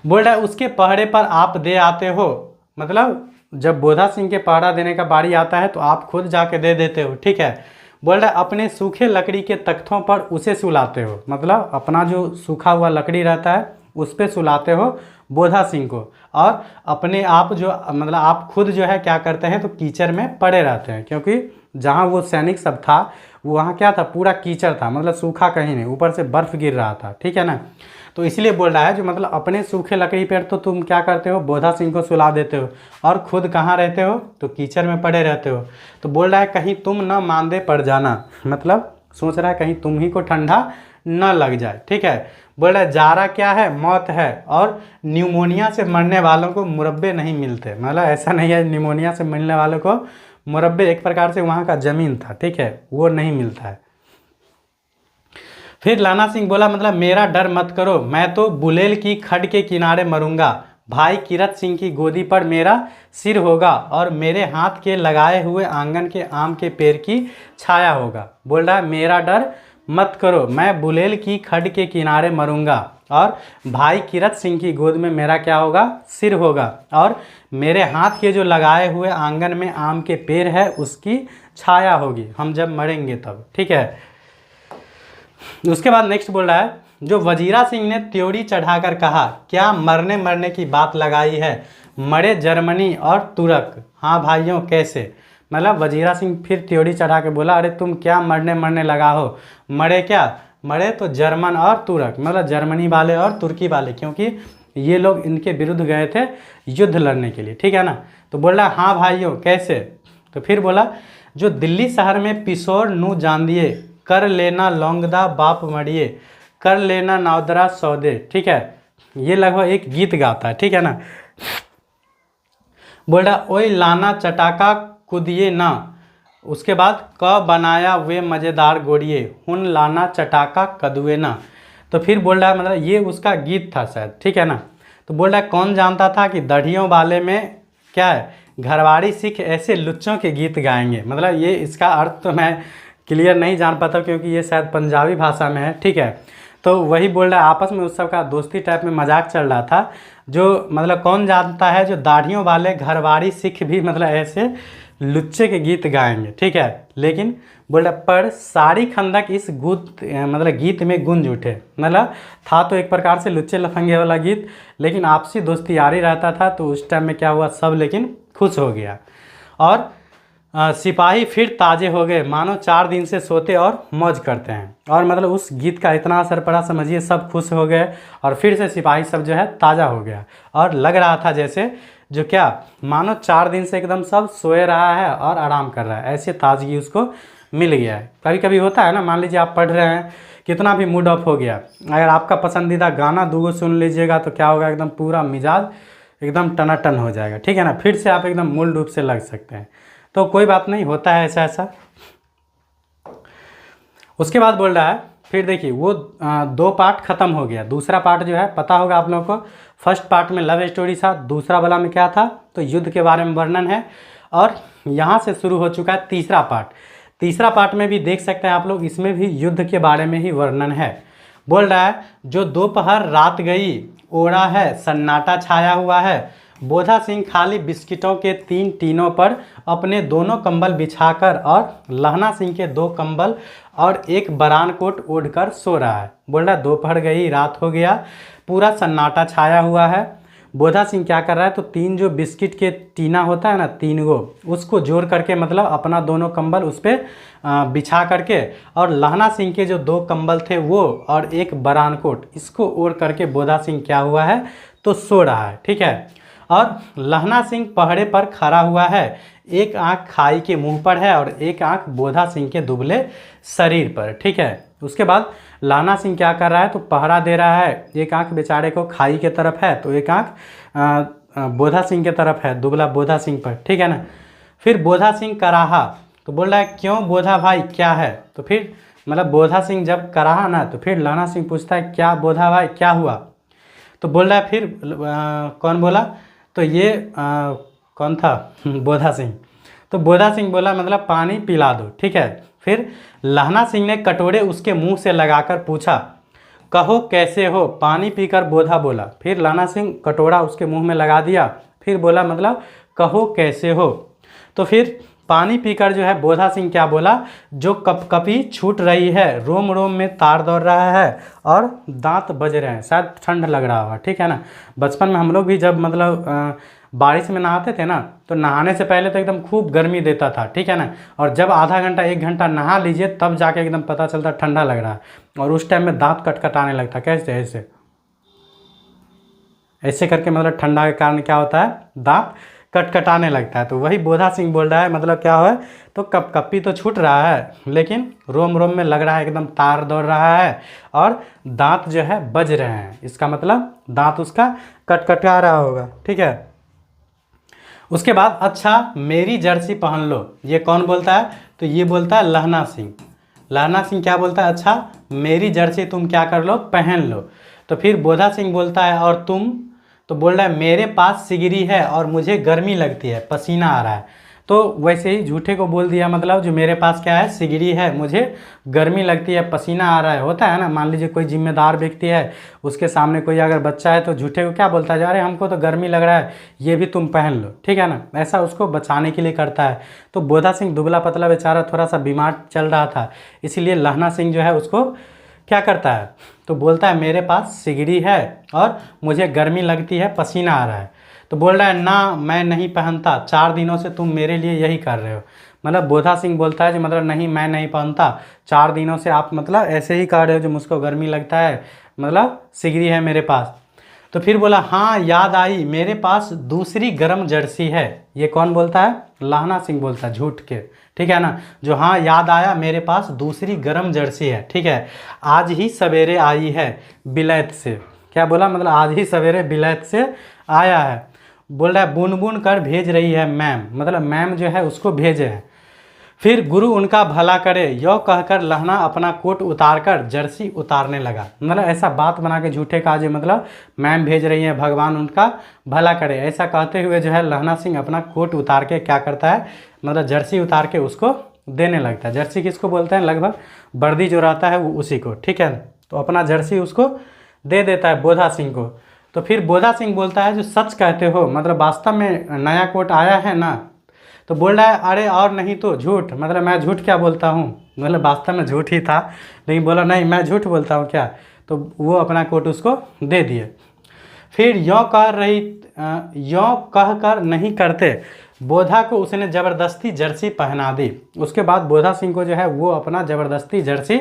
बोल रहा है उसके पहरे पर आप दे आते हो, मतलब जब बोधा सिंह के पहरा देने का बारी आता है तो आप खुद जाके दे देते हो। ठीक है, बोल रहा है अपने सूखे लकड़ी के तख्तों पर उसे सुलाते हो, मतलब अपना जो सूखा हुआ लकड़ी रहता है उस पर सुलाते हो बोधा सिंह को, और अपने आप जो मतलब आप खुद जो है क्या करते हैं, तो कीचड़ में पड़े रहते हैं, क्योंकि जहाँ वो सैनिक सब था वहाँ क्या था, पूरा कीचड़ था, मतलब सूखा कहीं नहीं, ऊपर से बर्फ़ गिर रहा था। ठीक है ना, तो इसलिए बोल रहा है जो मतलब अपने सूखे लकड़ी पर तो तुम क्या करते हो, बोधा सिंह को सुला देते हो, और खुद कहाँ रहते हो, तो कीचड़ में पड़े रहते हो। तो बोल रहा है कहीं तुम न मांदे पड़ जाना, मतलब सोच रहा है कहीं तुम ही को ठंडा न लग जाए। ठीक है, बोल रहा है जारा क्या है, मौत है, और न्यूमोनिया से मरने वालों को मुरब्बे नहीं मिलते। मतलब ऐसा नहीं है निमोनिया से मरने वालों को मुरब्बे, एक प्रकार से वहाँ का ज़मीन था, ठीक है, वो नहीं मिलता है। फिर लाना सिंह बोला मतलब मेरा डर मत करो, मैं तो बुलेल की खड के किनारे मरूंगा, भाई किरत सिंह की गोदी पर मेरा सिर होगा, और मेरे हाथ के लगाए हुए आंगन के आम के पेड़ की छाया होगा। बोल रहा है मेरा डर मत करो, मैं बुलेल की खड के किनारे मरूंगा, और भाई किरत सिंह की गोद में मेरा क्या होगा, सिर होगा, और मेरे हाथ के जो लगाए हुए आंगन में आम के पेड़ है उसकी छाया होगी, हम जब मरेंगे तब। ठीक है, उसके बाद नेक्स्ट बोल रहा है जो वजीरा सिंह ने त्योड़ी चढ़ाकर कहा क्या मरने मरने की बात लगाई है, मरे जर्मनी और तुर्क, हाँ भाइयों कैसे। मतलब वजीरा सिंह फिर त्योड़ी चढ़ा के बोला अरे तुम क्या मरने मरने लगा हो, मरे क्या, मरे तो जर्मन और तुर्क, मतलब जर्मनी वाले और तुर्की वाले, क्योंकि ये लोग इनके विरुद्ध गए थे युद्ध लड़ने के लिए। ठीक है ना, तो बोल रहा हाँ भाइयों कैसे। तो फिर बोला जो दिल्ली शहर में पिशोर नू जान दिए, कर लेना लौंगदा बाप मरिए, कर लेना नावदरा सौदे। ठीक है, ये लगभग एक गीत गाता है। ठीक है ना, बोल रहा ओए लाना चटाका कुदिए ना, उसके बाद क बनाया वे मज़ेदार गोड़िए, हुन लाना चटाका कदुए ना। तो फिर बोल रहा है मतलब ये उसका गीत था शायद। ठीक है ना, तो बोल रहा है कौन जानता था कि दढ़ियों वाले में क्या है, घरवाड़ी सिख ऐसे लुच्चों के गीत गाएंगे। मतलब ये इसका अर्थ तो मैं क्लियर नहीं जान पाता क्योंकि ये शायद पंजाबी भाषा में है। ठीक है, तो वही बोल रहा है आपस में उस सब का दोस्ती टाइप में मजाक चल रहा था, जो मतलब कौन जानता है जो दाढ़ियों वाले घरवाड़ी सिख भी मतलब ऐसे लुच्चे के गीत गाएंगे। ठीक है, लेकिन बोल रहा पर सारी खंदक इस मतलब गीत में गूंज उठे। मतलब था तो एक प्रकार से लुच्चे लफंगे वाला गीत, लेकिन आपसी दोस्ती यारी रहता था, तो उस टाइम में क्या हुआ, सब लेकिन खुश हो गया। और सिपाही फिर ताजे हो गए, मानो 4 दिन से सोते और मौज करते हैं। और मतलब उस गीत का इतना असर पड़ा, समझिए सब खुश हो गए और फिर से सिपाही सब जो है ताज़ा हो गया, और लग रहा था जैसे जो क्या मानो 4 दिन से एकदम सब सोए रहा है और आराम कर रहा है, ऐसे ताजगी उसको मिल गया है। कभी कभी होता है ना, मान लीजिए आप पढ़ रहे हैं, कितना भी मूड ऑफ हो गया, अगर आपका पसंदीदा गाना 2 सुन लीजिएगा तो क्या होगा, एकदम पूरा मिजाज एकदम टनाटन हो जाएगा, ठीक है ना, फिर से आप एकदम मूल रूप से लग सकते हैं। तो कोई बात नहीं, होता है ऐसा ऐसा। उसके बाद बोल रहा है, फिर देखिए वो 2 पार्ट खत्म हो गया। दूसरा पार्ट जो है पता होगा आप लोगों को, फर्स्ट पार्ट में लव स्टोरी था, दूसरा वाला में क्या था, तो युद्ध के बारे में वर्णन है। और यहाँ से शुरू हो चुका है तीसरा पार्ट। तीसरा पार्ट में भी देख सकते हैं आप लोग, इसमें भी युद्ध के बारे में ही वर्णन है। बोल रहा है, जो दोपहर रात गई, ओढ़ा है सन्नाटा छाया हुआ है, बोधा सिंह खाली बिस्किटों के 3 टीनों पर अपने दोनों कंबल बिछाकर, और लहना सिंह के 2 कंबल और एक बरान कोट ओढ़कर सो रहा है। बोल रहा है दोपहर गई, रात हो गया, पूरा सन्नाटा छाया हुआ है। बोधा सिंह क्या कर रहा है, तो 3 जो बिस्किट के टीना होता है ना, 3 गो, उसको जोड़ करके मतलब अपना दोनों कंबल उस पर बिछा करके, और लहना सिंह के जो 2 कंबल थे वो और एक बरान कोट, इसको ओढ़ करके बोधा सिंह क्या हुआ है, तो सो रहा है, ठीक है। और लहना सिंह पहड़े पर खड़ा हुआ है, एक आंख खाई के मुंह पर है और एक आंख बोधा सिंह के दुबले शरीर पर, ठीक है। उसके बाद लहना सिंह क्या कर रहा है, तो पहरा दे रहा है, एक आंख बेचारे को खाई के तरफ है, तो एक आंख बोधा सिंह के तरफ है, दुबला बोधा सिंह पर, ठीक है ना। फिर बोधा सिंह कराहा, तो बोल रहा है क्यों बोधा भाई क्या है, तो फिर मतलब बोधा सिंह जब कराहा ना, तो फिर लहना सिंह पूछता है क्या बोधा भाई क्या हुआ, तो बोल रहा है फिर कौन बोला, तो ये कौन था बोधा सिंह। तो बोधा सिंह बोला मतलब पानी पिला दो, ठीक है। फिर लहना सिंह ने कटोरे उसके मुंह से लगाकर पूछा, कहो कैसे हो, पानी पीकर बोधा बोला। फिर लहना सिंह कटोरा उसके मुंह में लगा दिया, फिर बोला मतलब कहो कैसे हो। तो फिर पानी पीकर जो है बोधा सिंह क्या बोला, जो कपकपी छूट रही है, रोम रोम में तार दौड़ रहा है और दांत बज रहे हैं, शायद ठंड लग रहा होगा, ठीक है ना। बचपन में हम लोग भी जब मतलब बारिश में नहाते थे ना, तो नहाने से पहले तो एकदम खूब गर्मी देता था, ठीक है ना, और जब आधा घंटा 1 घंटा नहा लीजिए तब जाके एकदम पता चलता ठंडा लग रहा है, और उस टाइम में दांत कटकटाने लगता, कैसे ऐसे ऐसे करके, मतलब ठंडा के कारण क्या होता है, दांत कटकटाने लगता है। तो वही बोधा सिंह बोल रहा है, मतलब क्या है, तो कपकपी तो छूट रहा है, लेकिन रोम रोम में लग रहा है एकदम तार दौड़ रहा है, और दांत जो है बज रहे हैं, इसका मतलब दांत उसका कटकटा रहा होगा, ठीक है। उसके बाद अच्छा मेरी जर्सी पहन लो, ये कौन बोलता है, तो ये बोलता है लहना सिंह। लहना सिंह क्या बोलता है, अच्छा मेरी जर्सी तुम क्या कर लो, पहन लो। तो फिर बोधा सिंह बोलता है और तुम, तो बोल रहा है मेरे पास सिगरी है और मुझे गर्मी लगती है, पसीना आ रहा है। तो वैसे ही झूठे को बोल दिया, मतलब जो मेरे पास क्या है, सिगरी है, मुझे गर्मी लगती है, पसीना आ रहा है। होता है ना, मान लीजिए कोई जिम्मेदार व्यक्ति है, उसके सामने कोई अगर बच्चा है, तो झूठे को क्या बोलता है, अरे हमको तो गर्मी लग रहा है, ये भी तुम पहन लो, ठीक है ना। ऐसा उसको बचाने के लिए करता है। तो बोधा सिंह दुबला पतला बेचारा थोड़ा सा बीमार चल रहा था, इसीलिए लहना सिंह जो है उसको क्या करता है, तो बोलता है मेरे पास सिगड़ी है और मुझे गर्मी लगती है, पसीना आ रहा है। तो बोल रहा है ना मैं नहीं पहनता, 4 दिनों से तुम मेरे लिए यही कर रहे हो। मतलब बोधा सिंह बोलता है कि मतलब नहीं मैं नहीं पहनता, 4 दिनों से आप मतलब ऐसे ही कर रहे हो, जो मुझको गर्मी लगता है, मतलब सिगड़ी है मेरे पास। तो फिर बोला हाँ याद आई, मेरे पास दूसरी गर्म जर्सी है। ये कौन बोलता है, लहना सिंह बोलता है झूठ के, ठीक है ना, जो हाँ याद आया मेरे पास दूसरी गर्म जर्सी है, ठीक है, आज ही सवेरे आई है बिलैत से। क्या बोला, मतलब आज ही सवेरे बिलैत से आया है। बोल रहा है बुन बुन कर भेज रही है मैम, मतलब मैम जो है उसको भेजे हैं। फिर गुरु उनका भला करे, यो कहकर लहना अपना कोट उतारकर जर्सी उतारने लगा। मतलब ऐसा बात बना के झूठे का जो मतलब मैम भेज रही है, भगवान उनका भला करे, ऐसा कहते हुए जो है लहना सिंह अपना कोट उतार के क्या करता है, मतलब जर्सी उतार के उसको देने लगता है। जर्सी किसको बोलते हैं, लगभग वर्दी जो रहता है वो उसी को, ठीक है। तो अपना जर्सी उसको दे देता है बोधा सिंह को। तो फिर बोधा सिंह बोलता है जो सच कहते हो, मतलब वास्तव में नया कोट आया है ना, तो बोल रहा है अरे और नहीं तो झूठ, मतलब मैं झूठ क्या बोलता हूँ, मतलब वास्तव में झूठ ही था, लेकिन बोला नहीं मैं झूठ बोलता हूँ क्या, तो वो अपना कोट उसको दे दिए। फिर यों कह कर नहीं करते, बोधा को उसने ज़बरदस्ती जर्सी पहना दी। उसके बाद बोधा सिंह को जो है वो अपना ज़बरदस्ती जर्सी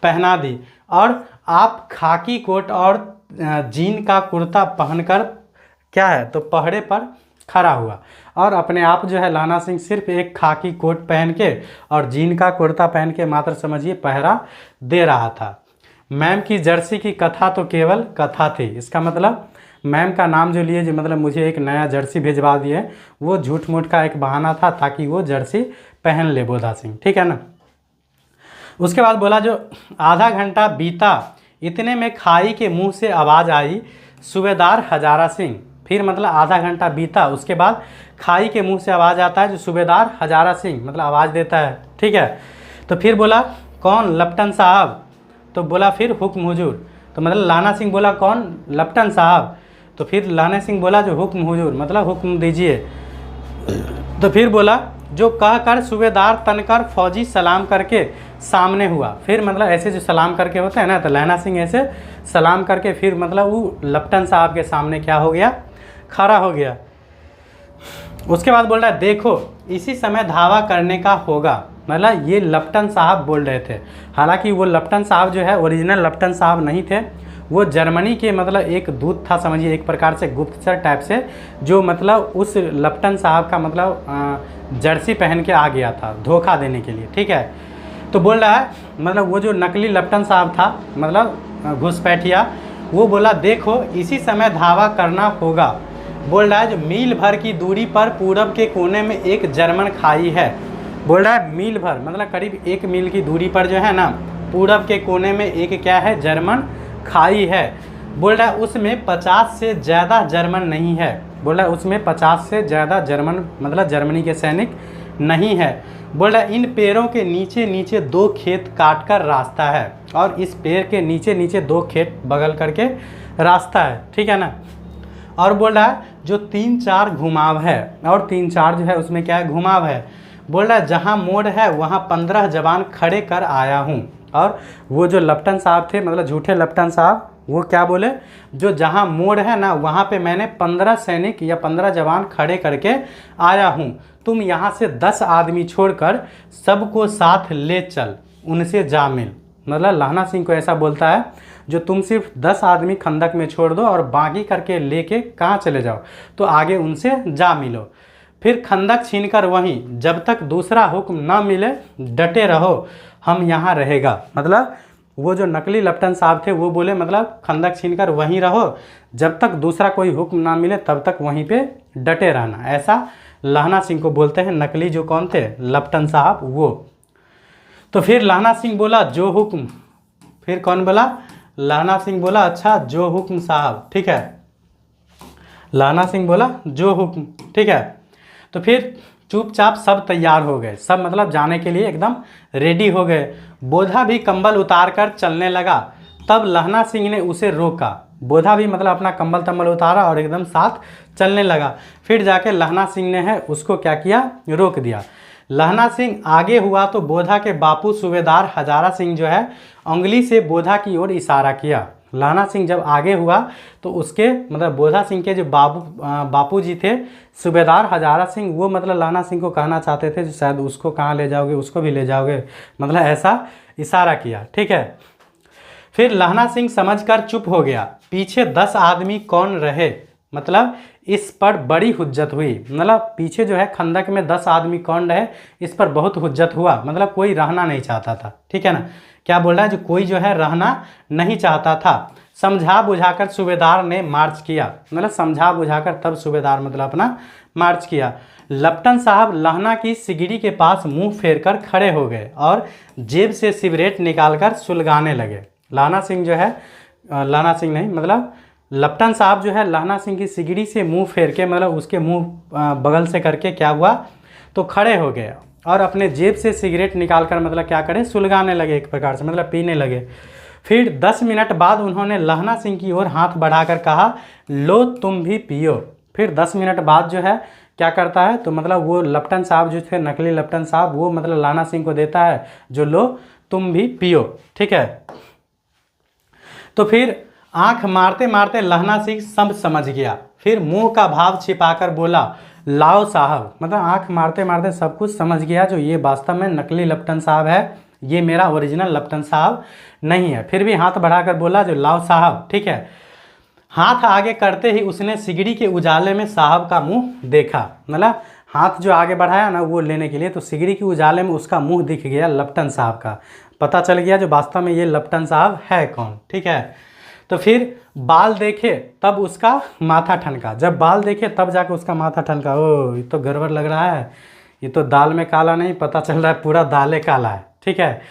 पहना दी, और आप खाकी कोट और जीन का कुर्ता पहनकर क्या है तो पहरे पर खड़ा हुआ, और अपने आप जो है लाना सिंह सिर्फ एक खाकी कोट पहन के और जीन का कुर्ता पहन के मात्र समझिए पहरा दे रहा था। मैम की जर्सी की कथा तो केवल कथा थी, इसका मतलब मैम का नाम जो लिए जो मतलब मुझे एक नया जर्सी भिजवा दिए, वो झूठ मूठ का एक बहाना था ताकि वो जर्सी पहन ले बोधा सिंह, ठीक है ना। उसके बाद बोला जो आधा घंटा बीता, इतने में खाई के मुंह से आवाज़ आई, सूबेदार हजारा सिंह। फिर मतलब आधा घंटा बीता, उसके बाद खाई के मुंह से आवाज़ आता है जो सूबेदार हजारा सिंह मतलब आवाज़ देता है, ठीक है। तो फिर बोला कौन, लपटन साहब। तो बोला फिर हुक्म हुजूर। तो मतलब लाना सिंह बोला कौन, लपटन साहब। तो फिर लाना सिंह बोला जो हुक्म हुजूर, मतलब हुक्म दीजिए। तो फिर बोला जो कह कर सूबेदार तनकर फौजी सलाम करके सामने हुआ। फिर मतलब ऐसे जो सलाम करके होता है ना, तो लहना सिंह ऐसे सलाम करके फिर मतलब वो लपटन साहब के सामने क्या हो गया, खड़ा हो गया। उसके बाद बोल रहा है देखो इसी समय धावा करने का होगा, मतलब ये लपटन साहब बोल रहे थे। हालांकि वो लपटन साहब जो है ओरिजिनल लपटन साहब नहीं थे, वो जर्मनी के मतलब एक दूत था, समझिए एक प्रकार से गुप्तचर टाइप से, जो मतलब उस लपटन साहब का मतलब जर्सी पहन के आ गया था धोखा देने के लिए, ठीक है। तो बोल रहा है मतलब वो जो नकली लपटन साहब था मतलब घुसपैठिया, वो बोला देखो इसी समय धावा करना होगा। बोल रहा है जो मील भर की दूरी पर पूरब के कोने में एक जर्मन खाई है। बोल रहा है मील भर मतलब करीब 1 मील की दूरी पर जो है ना पूरब के कोने में एक क्या है, जर्मन खाई है। बोल रहा है उसमें 50 से ज़्यादा जर्मन नहीं है। बोल रहा है उसमें 50 से ज़्यादा जर्मन मतलब जर्मनी के सैनिक नहीं है। बोल रहा है इन पेड़ों के नीचे नीचे 2 खेत काट कर रास्ता है, और इस पेड़ के नीचे नीचे 2 खेत बगल करके रास्ता है, ठीक है ना। और बोल रहा है जो 3-4 घुमाव है, और 3-4 जो है उसमें क्या है, घुमाव है। बोल रहा है जहाँ मोड़ है वहाँ 15 जवान खड़े कर आया हूँ। और वो जो लपटन साहब थे मतलब झूठे लपटन साहब, वो क्या बोले, जो जहाँ मोड़ है ना वहाँ पे मैंने 15 सैनिक या 15 जवान खड़े करके आया हूँ। तुम यहाँ से 10 आदमी छोड़कर सबको साथ ले चल, उनसे जा मिल। मतलब लाना सिंह को ऐसा बोलता है जो तुम सिर्फ 10 आदमी खंदक में छोड़ दो और बाकी करके लेके कहाँ चले जाओ, तो आगे उनसे जा मिलो। फिर खंदक छीनकर वहीं जब तक दूसरा हुक्म न मिले डटे रहो, हम यहाँ रहेगा। मतलब वो जो नकली लपटन साहब थे वो बोले मतलब खंदक छीनकर वहीं रहो, जब तक दूसरा कोई हुक्म ना मिले तब तक वहीं पे डटे रहना। ऐसा लाना सिंह को बोलते हैं नकली जो कौन थे, लपटन साहब वो। तो फिर लाना सिंह बोला जो हुक्म। फिर कौन बोला, लाना सिंह बोला अच्छा जो हुक्म साहब, ठीक है। लाना सिंह बोला जो हुक्म, ठीक है। तो फिर चुपचाप सब तैयार हो गए, सब मतलब जाने के लिए एकदम रेडी हो गए। बोधा भी कंबल उतार कर चलने लगा, तब लहना सिंह ने उसे रोका। बोधा भी मतलब अपना कंबल तंबल उतारा और एकदम साथ चलने लगा। फिर जाके लहना सिंह ने है उसको क्या किया, रोक दिया। लहना सिंह आगे हुआ तो बोधा के बापू सूबेदार हजारा सिंह जो है उंगली से बोधा की ओर इशारा किया। लहना सिंह जब आगे हुआ तो उसके मतलब बोधा सिंह के जो बापू जी थे सूबेदार हजारा सिंह, वो मतलब लहना सिंह को कहना चाहते थे जो शायद उसको कहाँ ले जाओगे, उसको भी ले जाओगे, मतलब ऐसा इशारा किया, ठीक है। फिर लहना सिंह समझकर चुप हो गया। पीछे 10 आदमी कौन रहे, मतलब इस पर बड़ी हुज्जत हुई। मतलब पीछे जो है खंदक में 10 आदमी कौन रहे, इस पर बहुत हुज्जत हुआ। मतलब कोई रहना नहीं चाहता था, ठीक है ना। क्या बोल रहा है, जो कोई जो है रहना नहीं चाहता था। समझा बुझाकर सूबेदार ने मार्च किया, मतलब समझा बुझाकर तब सूबेदार मतलब अपना मार्च किया। लपटन साहब लहना की सिगड़ी के पास मुंह फेर कर खड़े हो गए और जेब से सिगरेट निकालकर सुलगाने लगे। लहना सिंह जो है, लहना सिंह नहीं मतलब लपटन साहब जो है लहना सिंह की सिगड़ी से मुंह फेर के मतलब उसके मुंह बगल से करके क्या हुआ तो खड़े हो गए और अपने जेब से सिगरेट निकालकर मतलब क्या करें, सुलगाने लगे, एक प्रकार से मतलब पीने लगे। फिर 10 मिनट बाद उन्होंने लहना सिंह की ओर हाथ बढ़ाकर कहा, लो तुम भी पियो। फिर 10 मिनट बाद जो है क्या करता है, तो मतलब वो लपटन साहब जो थे, नकली लपटन साहब, वो मतलब लाना सिंह को देता है जो लो तुम भी पियो। ठीक है। तो फिर आंख मारते मारते लहना सिंह सब समझ गया, फिर मुंह का भाव छिपाकर बोला लाओ साहब। मतलब आंख मारते मारते सब कुछ समझ गया जो ये वास्तव में नकली लपटन साहब है, ये मेरा ओरिजिनल लपटन साहब नहीं है। फिर भी हाथ बढ़ाकर बोला जो लाओ साहब। ठीक है। हाथ आगे करते ही उसने सिगड़ी के उजाले में साहब का मुंह देखा। मतलब हाथ जो आगे बढ़ाया ना वो लेने के लिए, तो सिगड़ी के उजाले में उसका मुंह दिख गया लपटन साहब का। पता चल गया जो वास्तव में ये लपटन साहब है कौन। ठीक है। तो फिर बाल देखे तब उसका माथा ठनका। जब बाल देखे तब जाके उसका माथा ठनका, ओ ये तो गड़बड़ लग रहा है, ये तो दाल में काला नहीं, पता चल रहा है पूरा दाले काला है। ठीक है।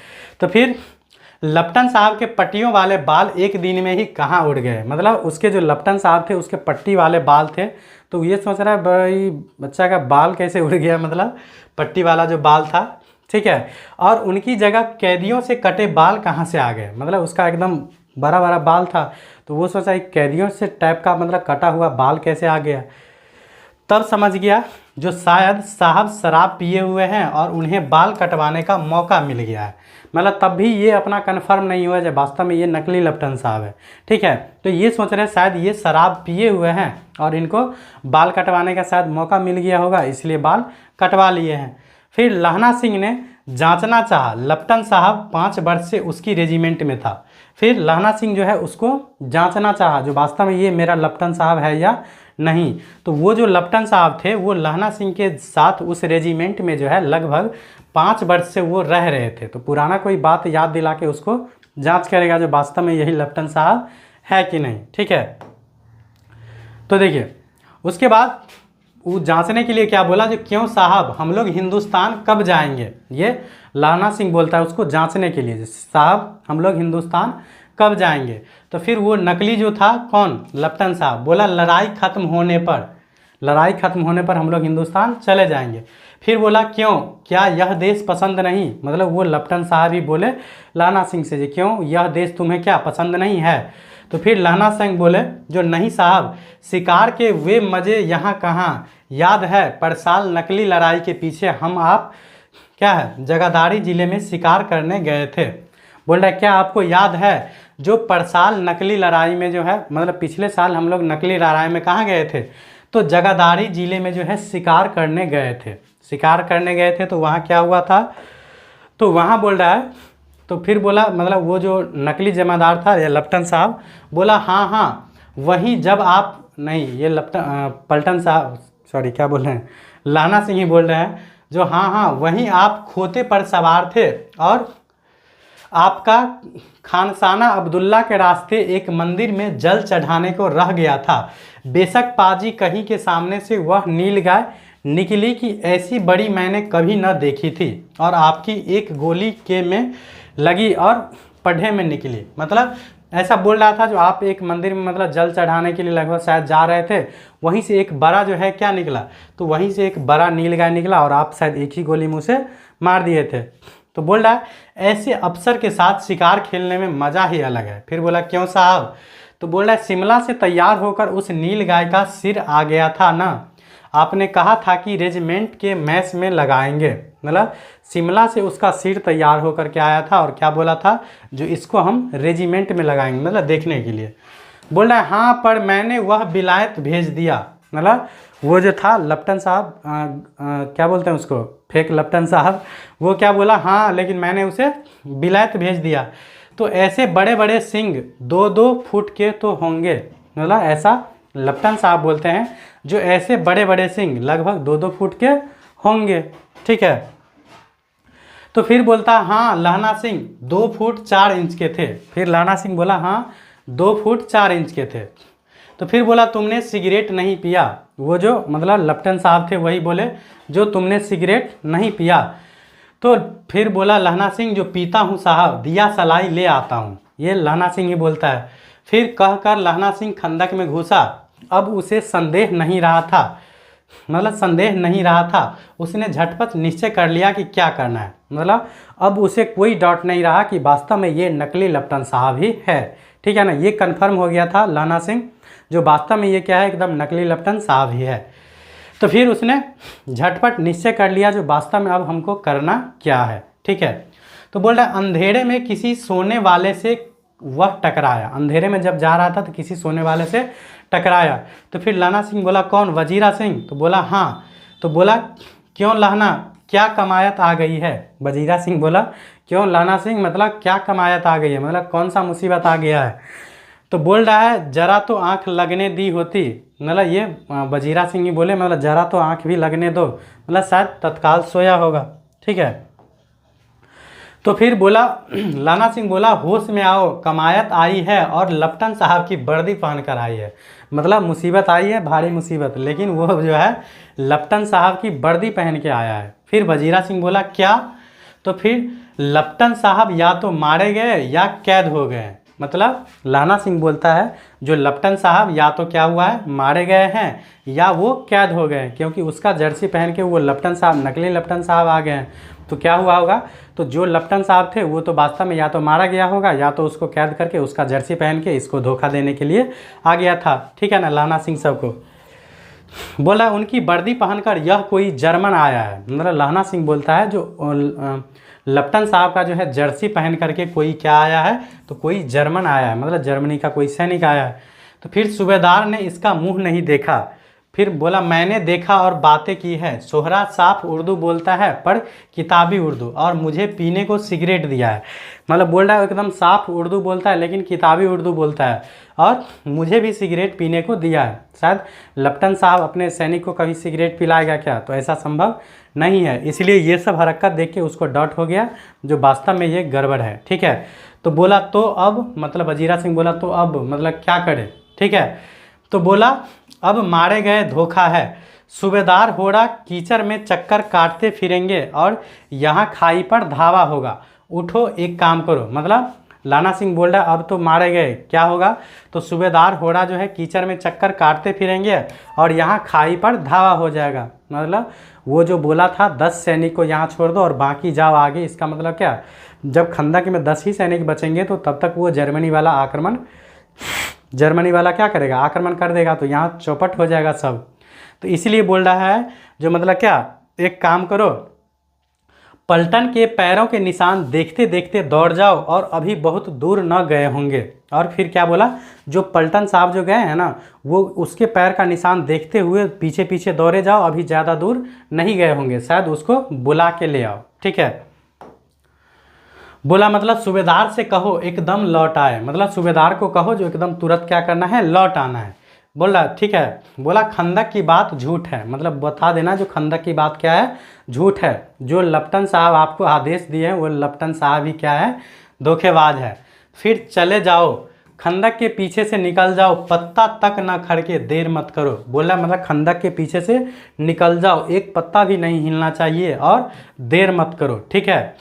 तो फिर लपटन साहब के पट्टियों वाले बाल एक दिन में ही कहाँ उड़ गए। मतलब उसके जो लपटन साहब थे उसके पट्टी वाले बाल थे, तो ये सोच रहा है भाई बच्चा का बाल कैसे उड़ गया, मतलब पट्टी वाला जो बाल था। ठीक है। और उनकी जगह कैदियों से कटे बाल कहाँ से आ गए। मतलब उसका एकदम बड़ा बड़ा बाल था, तो वो सोचा कैदियों से टाइप का मतलब कटा हुआ बाल कैसे आ गया। तब समझ गया जो शायद साहब शराब पिए हुए हैं और उन्हें बाल कटवाने का मौका मिल गया है। मतलब तब भी ये अपना कन्फर्म नहीं हुआ जब वास्तव में ये नकली लपटन साहब है। ठीक है। तो ये सोच रहे हैं शायद ये शराब पिए हुए हैं और इनको बाल कटवाने का शायद मौका मिल गया होगा, इसलिए बाल कटवा लिए हैं। फिर लहना सिंह ने जांचना चाहा, लपटन साहब 5 वर्ष से उसकी रेजिमेंट में था। फिर लहना सिंह जो है उसको जांचना चाहा जो वास्तव में ये मेरा लपटन साहब है या नहीं। तो वो जो लपटन साहब थे वो लहना सिंह के साथ उस रेजिमेंट में जो है लगभग 5 वर्ष से वो रह रहे थे, तो पुराना कोई बात याद दिला के उसको जांच करेगा जो वास्तव में यही लपटन साहब है कि नहीं। ठीक है। तो देखिए उसके बाद वो जांचने के लिए क्या बोला जो क्यों साहब हम लोग हिंदुस्तान कब जाएंगे। ये लहना सिंह बोलता है उसको जांचने के लिए साहब हम लोग हिंदुस्तान कब जाएंगे। तो फिर वो नकली जो था कौन, लपटन साहब, बोला लड़ाई खत्म होने पर, लड़ाई खत्म होने पर हम लोग हिंदुस्तान चले जाएंगे। फिर बोला क्यों, क्या यह देश पसंद नहीं। मतलब वो लपटन साहब ही बोले लहना सिंह से जी क्यों यह देश तुम्हें क्या पसंद नहीं है। तो फिर लहना सिंह बोले जो नहीं साहब, शिकार के वे मज़े यहाँ कहाँ, याद है पर साल नकली लड़ाई के पीछे हम आप क्या है जगादारी ज़िले में शिकार करने गए थे। बोल रहा है क्या आपको याद है जो परसाल नकली लड़ाई में जो है, मतलब पिछले साल हम लोग नकली लड़ाई में कहाँ गए थे, तो जगादारी ज़िले में जो है शिकार करने गए थे। शिकार करने गए थे तो वहाँ क्या हुआ था, तो वहाँ बोल रहा है, तो फिर बोला मतलब वो जो नकली जमादार था या लपटन साहब बोला हाँ हाँ वहीं जब आप, नहीं ये पलटन साहब सॉरी क्या बोल रहे हैं, लहना सिंह ही बोल रहे हैं जो हाँ हाँ वहीं आप खोते पर सवार थे और आपका खानसाना अब्दुल्ला के रास्ते एक मंदिर में जल चढ़ाने को रह गया था। बेशक पाजी कहीं के सामने से वह नील गाय निकली कि ऐसी बड़ी मैंने कभी न देखी थी और आपकी एक गोली के में लगी और पढ़े में निकली। मतलब ऐसा बोल रहा था जो आप एक मंदिर में मतलब जल चढ़ाने के लिए लगभग शायद जा रहे थे, वहीं से एक बड़ा जो है क्या निकला, तो वहीं से एक बड़ा नील गाय निकला और आप शायद एक ही गोली मुँह से मार दिए थे। तो बोल रहा है ऐसे अफसर के साथ शिकार खेलने में मज़ा ही अलग है। फिर बोला क्यों साहब, तो बोल रहा है शिमला से तैयार होकर उस नील गाय का सिर आ गया था ना, आपने कहा था कि रेजिमेंट के मैस में लगाएंगे। मतलब शिमला से उसका सिर तैयार होकर के आया था और क्या बोला था जो इसको हम रेजिमेंट में लगाएंगे मतलब देखने के लिए। बोल रहा है हाँ पर मैंने वह विलायत भेज दिया। मतलब वो जो था लपटन साहब क्या बोलते हैं उसको, फेक लपटन साहब, वो क्या बोला हाँ लेकिन मैंने उसे विलायत भेज दिया। तो ऐसे बड़े बड़े सिंह 2-2 फुट के तो होंगे। मतलब ऐसा लपटन साहब बोलते हैं जो ऐसे बड़े बड़े सिंह लगभग 2-2 फुट के होंगे। ठीक है। तो फिर बोलता हाँ लहना सिंह 2 फुट 4 इंच के थे। फिर लहना सिंह बोला हाँ 2 फुट 4 इंच के थे। तो फिर बोला तुमने सिगरेट नहीं पिया। वो जो मतलब लपटन साहब थे वही बोले जो तुमने सिगरेट नहीं पिया। तो फिर बोला लहना सिंह जो पीता हूँ साहब, दिया सलाई ले आता हूँ। ये लहना सिंह ही बोलता है। फिर कहकर लहना सिंह खंदक में घुसा। अब उसे संदेह नहीं रहा था, मतलब संदेह नहीं रहा था, उसने झटपट निश्चय कर लिया कि क्या करना है। मतलब अब उसे कोई डाउट नहीं रहा कि वास्तव में ये नकली लपटन साहब ही है। ठीक है ना, ये कन्फर्म हो गया था लहना सिंह जो वास्तव में ये क्या है एकदम नकली लपटन साहब ही है। तो फिर उसने झटपट निश्चय कर लिया जो वास्तव में अब हमको करना क्या है। ठीक है, तो बोल रहा है अंधेरे में किसी सोने वाले से वह टकराया। अंधेरे में जब जा रहा था तो किसी सोने वाले से टकराया। तो फिर लाना सिंह बोला कौन, वजीरा सिंह? तो बोला हाँ। तो बोला क्यों लाना, क्या कमायत आ गई है? वजीरा सिंह बोला क्यों लाना सिंह, मतलब क्या कमायत आ गई है, मतलब कौन सा मुसीबत आ गया है? तो बोल रहा है जरा तो आंख लगने दी होती, मतलब ये वजीरा सिंह ही बोले, मतलब जरा तो आंख भी लगने दो, मतलब शायद तत्काल सोया होगा। ठीक है, तो फिर बोला लाना सिंह बोला होश में आओ, कमायत आई है और लपटन साहब की वर्दी पहन कर आई है। मतलब मुसीबत आई है, भारी मुसीबत, लेकिन वो जो है लपटन साहब की वर्दी पहन के आया है। फिर वजीरा सिंह बोला क्या? तो फिर लपटन साहब या तो मारे गए या कैद हो गए। मतलब लाना सिंह बोलता है जो लपटन साहब या तो क्या हुआ है, मारे गए हैं, या वो कैद हो गए, क्योंकि उसका जर्सी पहन के वो लपटन साहब, नकली लपटन साहब आ गए हैं। तो क्या हुआ होगा, तो जो लपटन साहब थे वो तो वास्तव में या तो मारा गया होगा या तो उसको कैद करके उसका जर्सी पहन के इसको धोखा देने के लिए आ गया था। ठीक है ना, लाना सिंह सबको बोला उनकी वर्दी पहनकर यह कोई जर्मन आया है। मतलब लाना सिंह बोलता है जो लपटन साहब का जो है जर्सी पहन करके कोई क्या आया है, तो कोई जर्मन आया है, मतलब जर्मनी का कोई सैनिक आया है। तो फिर सूबेदार ने इसका मुंह नहीं देखा। फिर बोला मैंने देखा और बातें की है। सोहरा साफ उर्दू बोलता है पर किताबी उर्दू, और मुझे पीने को सिगरेट दिया है। मतलब बोल रहा है एकदम साफ उर्दू बोलता है लेकिन किताबी उर्दू बोलता है, और मुझे भी सिगरेट पीने को दिया है। शायद लपटन साहब अपने सैनिक को कभी सिगरेट पिलाएगा क्या, तो ऐसा संभव नहीं है। इसलिए ये सब हरकत देख के उसको डाउट हो गया जो वास्तव में ये गड़बड़ है। ठीक है, तो बोला तो अब, मतलब वजीरा सिंह बोला तो अब मतलब क्या करे। ठीक है, तो बोला अब मारे गए धोखा है। सूबेदार होड़ा कीचड़ में चक्कर काटते फिरेंगे और यहाँ खाई पर धावा होगा। उठो एक काम करो, मतलब लाना सिंह बोल रहा है अब तो मारे गए, क्या होगा, तो सूबेदार होड़ा जो है कीचड़ में चक्कर काटते फिरेंगे और यहाँ खाई पर धावा हो जाएगा। मतलब वो जो बोला था 10 सैनिक को यहाँ छोड़ दो और बाकी जाओ आगे, इसका मतलब क्या, जब खंदक में 10 ही सैनिक बचेंगे तो तब तक वो जर्मनी वाला क्या करेगा, आक्रमण कर देगा, तो यहाँ चौपट हो जाएगा सब। तो इसीलिए बोल रहा है जो मतलब क्या, एक काम करो, पलटन के पैरों के निशान देखते देखते दौड़ जाओ और अभी बहुत दूर न गए होंगे। और फिर क्या बोला, जो पलटन साहब जो गए हैं ना, वो उसके पैर का निशान देखते हुए पीछे पीछे दौड़े जाओ, अभी ज़्यादा दूर नहीं गए होंगे, शायद उसको बुला के ले आओ। ठीक है, बोला मतलब सूबेदार से कहो एकदम लौट आए, मतलब सूबेदार को कहो जो एकदम तुरंत क्या करना है, लौट आना है। बोला ठीक है। बोला खंदक की बात झूठ है, मतलब बता देना जो खंदक की बात क्या है, झूठ है। जो लपटन साहब आपको आदेश दिए हैं वो लपटन साहब ही क्या है, धोखेबाज है। फिर चले जाओ, खंदक के पीछे से निकल जाओ, पत्ता तक ना खड़के, देर मत करो। बोला मतलब खंदक के पीछे से निकल जाओ, एक पत्ता भी नहीं हिलना चाहिए और देर मत करो। ठीक है,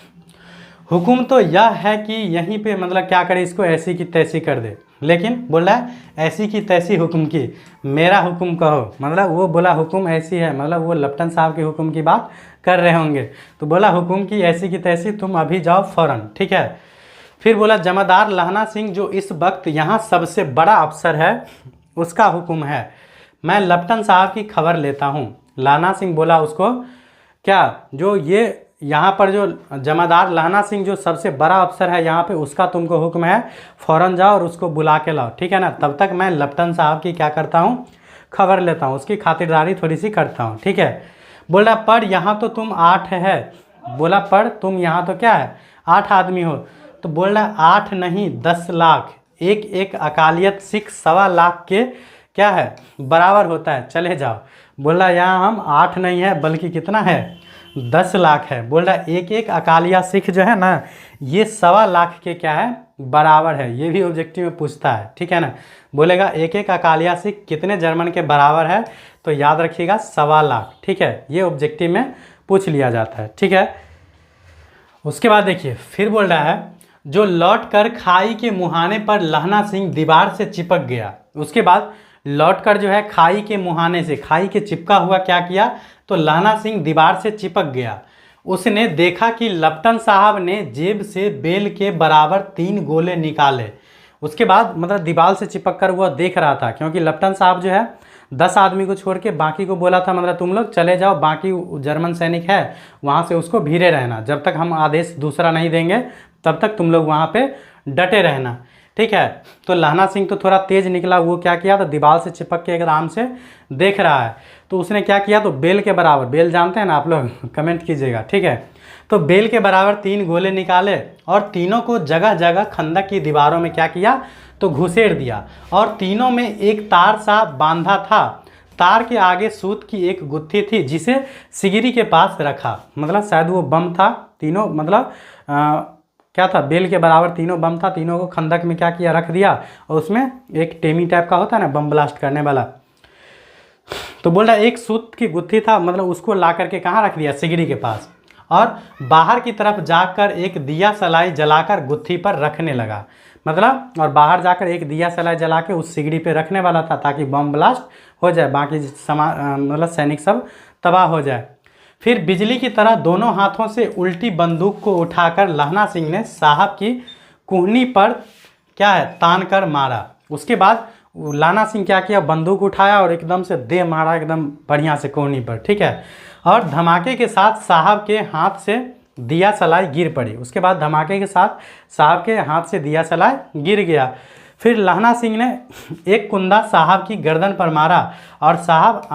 हुक्म तो यह है कि यहीं पे मतलब क्या करे, इसको ऐसी की तैसी कर दे। लेकिन बोला ऐसी की तैसी हुक्म की, मेरा हुक्म कहो, मतलब वो बोला हुक्म ऐसी है, मतलब वो लपटन साहब के हुक्म की बात कर रहे होंगे। तो बोला हुक्म की ऐसी की तैसी, तुम अभी जाओ फ़ौरन। ठीक है, फिर बोला जमादार लहना सिंह जो इस वक्त यहाँ सबसे बड़ा अफसर है, उसका हुक्म है, मैं लपटन साहब की खबर लेता हूँ। लाना सिंह बोला उसको क्या, जो ये यहाँ पर जो जमादार लहना सिंह जो सबसे बड़ा अफसर है यहाँ पे, उसका तुमको हुक्म है, फ़ौरन जाओ और उसको बुला के लाओ। ठीक है ना, तब तक मैं लपटन साहब की क्या करता हूँ, खबर लेता हूँ, उसकी खातिरदारी थोड़ी सी करता हूँ। ठीक है, बोला पर यहाँ तो तुम 8 है। बोला पर तुम यहाँ तो क्या है, 8 आदमी हो। तो बोल रहा 8 नहीं 10 लाख, एक एक अकालियत सिख 1.25 लाख के क्या है, बराबर होता है, चले जाओ। बोल रहा यहाँ हम 8 नहीं है बल्कि कितना है, 10 लाख है। बोल रहा एक एक अकालिया सिख जो है ना, ये 1.25 लाख के क्या है, बराबर है। ये भी ऑब्जेक्टिव में पूछता है। ठीक है ना, बोलेगा एक एक अकालिया सिख कितने जर्मन के बराबर है, तो याद रखिएगा 1.25 लाख। ठीक है, ये ऑब्जेक्टिव में पूछ लिया जाता है। ठीक है, उसके बाद देखिए फिर बोल रहा है जो लौट कर खाई के मुहाने पर लहना सिंह दीवार से चिपक गया। उसके बाद लौटकर जो है खाई के मुहाने से, खाई के चिपका हुआ क्या किया, तो लहना सिंह दीवार से चिपक गया। उसने देखा कि लपटन साहब ने जेब से बेल के बराबर 3 गोले निकाले। उसके बाद मतलब दीवार से चिपक कर वह देख रहा था, क्योंकि लेफ्टिनेंट साहब जो है 10 आदमी को छोड़ के बाकी को बोला था मतलब तुम लोग चले जाओ, बाकी जर्मन सैनिक है वहाँ से उसको भीरे रहना, जब तक हम आदेश दूसरा नहीं देंगे तब तक तुम लोग वहाँ पे डटे रहना, ठीक है। तो लहना सिंह तो थोड़ा तेज निकला, वो क्या किया तो दीवार से चिपक के आराम से देख रहा है। तो उसने क्या किया तो बेल के बराबर, बेल जानते हैं ना आप लोग, कमेंट कीजिएगा, ठीक है। तो बेल के बराबर 3 गोले निकाले और तीनों को जगह जगह खंदक की दीवारों में क्या किया तो घुसेड़ दिया, और तीनों में एक तार सा बांधा था। तार के आगे सूत की एक गुत्थी थी जिसे सिगरी के पास रखा, मतलब शायद वो बम था। तीनों मतलब क्या था, बेल के बराबर तीनों बम था, तीनों को खंदक में क्या किया रख दिया, और उसमें एक टेमी टाइप का होता है ना बम ब्लास्ट करने वाला, तो बोल रहा एक सूत की गुत्थी था, मतलब उसको ला करके कहाँ रख दिया सिगरी के पास, और बाहर की तरफ जाकर एक दिया सलाई जलाकर गुत्थी पर रखने लगा, मतलब और बाहर जाकर एक दिया सलाई जला के उस सिगड़ी पे रखने वाला था ताकि बम ब्लास्ट हो जाए, बाकी मतलब सैनिक सब तबाह हो जाए। फिर बिजली की तरह दोनों हाथों से उल्टी बंदूक को उठाकर लहना सिंह ने साहब की कुहनी पर क्या है तान कर मारा। उसके बाद लहना सिंह क्या किया, बंदूक उठाया और एकदम से दे मारा एकदम बढ़िया से कोहनी पर, ठीक है। और धमाके के साथ साहब के हाथ से दिया सलाई गिर पड़ी। उसके बाद धमाके के साथ साहब के हाथ से दिया सलाई गिर गया। फिर लहना सिंह ने एक कुंदा साहब की गर्दन पर मारा और साहब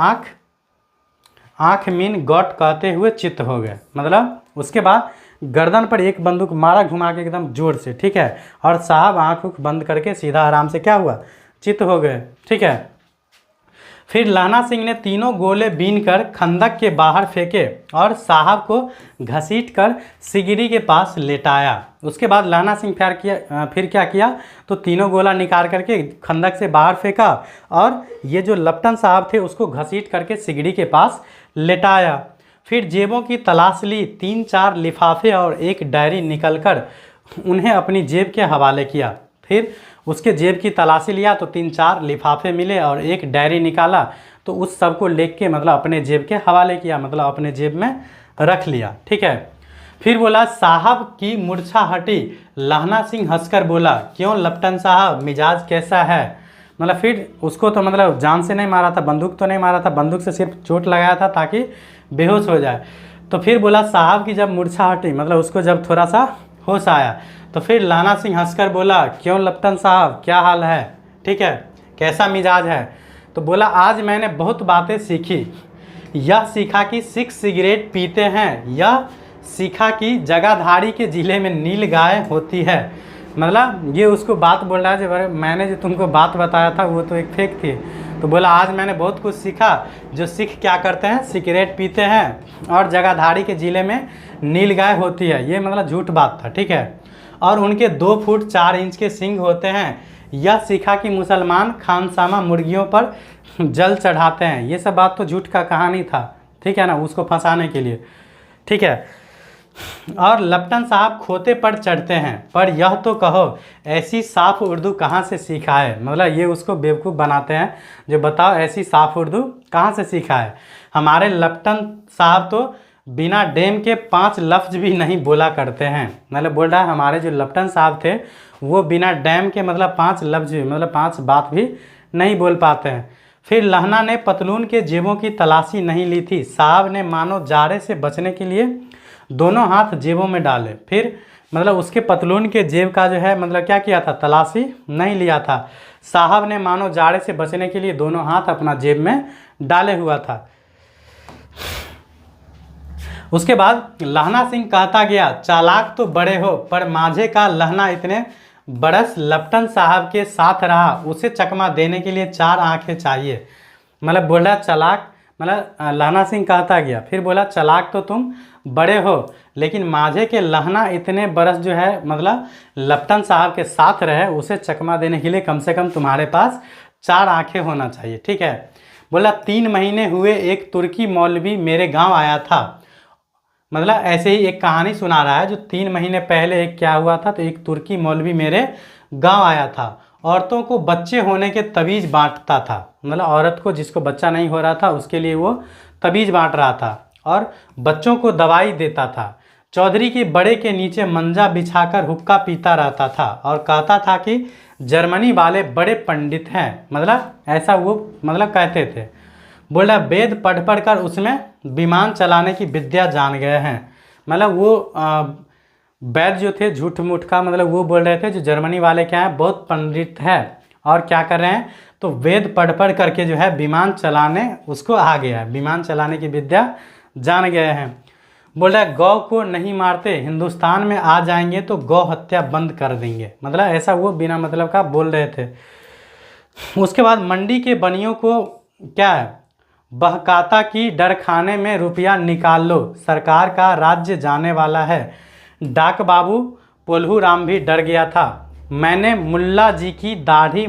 आँख मीन गॉट कहते हुए चित्त हो गए, मतलब उसके बाद गर्दन पर एक बंदूक मारा घुमा के एकदम जोर से, ठीक है, और साहब आँख बंद करके सीधा आराम से क्या हुआ चित्त हो गए, ठीक है। फिर लहना सिंह ने तीनों गोले बीन कर खंदक के बाहर फेंके और साहब को घसीट कर सिगरी के पास लेटाया। उसके बाद लहना सिंह फिर क्या किया तो तीनों गोला निकाल करके खंदक से बाहर फेंका और ये जो लेफ्टिनेंट साहब थे उसको घसीट करके सिगरी के पास लेटाया। फिर जेबों की तलाश ली, 3-4 लिफाफे और एक डायरी निकलकर उन्हें अपनी जेब के हवाले किया। फिर उसके जेब की तलाशी लिया तो 3-4 लिफाफे मिले और एक डायरी निकाला, तो उस सब को लेख के मतलब अपने जेब के हवाले किया, मतलब अपने जेब में रख लिया, ठीक है। फिर बोला साहब की मूर्छा हटी। लहना सिंह हंसकर बोला क्यों लेफ्टिनेंट साहब मिजाज कैसा है, मतलब फिर उसको तो मतलब जान से नहीं मारा था, बंदूक तो नहीं मारा था, बंदूक से सिर्फ चोट लगाया था ताकि बेहोश हो जाए। तो फिर बोला साहब की जब मूर्छा हटी, मतलब उसको जब थोड़ा सा होश आया, तो फिर लहना सिंह हंसकर बोला क्यों लेफ्टिनेंट साहब क्या हाल है, ठीक है, कैसा मिजाज है। तो बोला आज मैंने बहुत बातें सीखी, यह सीखा कि सिख सिगरेट पीते हैं, यह सीखा कि जगाधारी के ज़िले में नील गाय होती है, मतलब ये उसको बात बोल रहा है जो मैंने जो तुमको बात बताया था वो तो एक फेक थी। तो बोला आज मैंने बहुत कुछ सीखा, जो सिख क्या करते हैं सिगरेट पीते हैं और जगाधारी के ज़िले में नील गाय होती है, ये मतलब झूठ बात था, ठीक है, और उनके 2 फुट 4 इंच के सींग होते हैं। यह सीखा कि मुसलमान खानसामा मुर्गियों पर जल चढ़ाते हैं, ये सब बात तो झूठ का कहानी था, ठीक है ना, उसको फंसाने के लिए, ठीक है। और लेफ्टिनेंट साहब खोते पर चढ़ते हैं, पर यह तो कहो ऐसी साफ उर्दू कहाँ से सीखा है, मतलब ये उसको बेवकूफ़ बनाते हैं, जो बताओ ऐसी साफ उर्दू कहाँ से सीखा है। हमारे लेफ्टिनेंट साहब तो बिना डेम के 5 लफ्ज़ भी नहीं बोला करते हैं, मतलब बोल रहा है हमारे जो लेफ्टिनेंट साहब थे वो बिना डैम के मतलब 5 लफ्ज़ भी मतलब 5 बात भी नहीं बोल पाते हैं। फिर लहना ने पतलून के जेबों की तलाशी नहीं ली थी, साहब ने मानो जाड़े से बचने के लिए दोनों हाथ जेबों में डाले, फिर मतलब उसके पतलून के जेब का जो है मतलब क्या किया था तलाशी नहीं लिया था, साहब ने मानो जाड़े से बचने के लिए दोनों हाथ अपना जेब में डाले हुआ था। उसके बाद लहना सिंह कहता गया चालाक तो बड़े हो, पर माझे का लहना इतने बरस लेफ्टिनेंट साहब के साथ रहा, उसे चकमा देने के लिए 4 आंखें चाहिए, मतलब बोला चालाक, मतलब लहना सिंह कहता गया, फिर बोला चालाक तो तुम बड़े हो, लेकिन माझे के लहना इतने बरस जो है मतलब लेफ्टिनेंट साहब के साथ रहे, उसे चकमा देने के लिए कम से कम तुम्हारे पास 4 आंखें होना चाहिए, ठीक है। बोला 3 महीने हुए एक तुर्की मौलवी मेरे गांव आया था, मतलब ऐसे ही एक कहानी सुना रहा है जो 3 महीने पहले एक क्या हुआ था, तो एक तुर्की मौलवी मेरे गांव आया था, औरतों को बच्चे होने के तवीज़ बांटता था, मतलब औरत को जिसको बच्चा नहीं हो रहा था उसके लिए वो तवीज़ बांट रहा था और बच्चों को दवाई देता था। चौधरी के बड़े के नीचे मंजा बिछाकर हुक्का पीता रहता था और कहता था कि जर्मनी वाले बड़े पंडित हैं, मतलब ऐसा वो मतलब कहते थे। बोल रहा वेद पढ़ पढ़ कर उसमें विमान चलाने की विद्या जान गए हैं। मतलब वो वैद जो थे झूठ मूठ का मतलब वो बोल रहे थे जो जर्मनी वाले क्या हैं बहुत पंडित है और क्या कर रहे हैं तो वेद पढ़ पढ़ करके जो है विमान चलाने उसको आ गया है, विमान चलाने की विद्या जान गए हैं। बोल रहा है गौ को नहीं मारते, हिंदुस्तान में आ जाएंगे तो गौ हत्या बंद कर देंगे, मतलब ऐसा वो बिना मतलब का बोल रहे थे। उसके बाद मंडी के बनियों को क्या है बहकाता कि डर खाने में रुपया निकाल लो, सरकार का राज्य जाने वाला है। डाक बाबू पोल्हू राम भी डर गया था। मैंने मुल्ला जी की दाढ़ी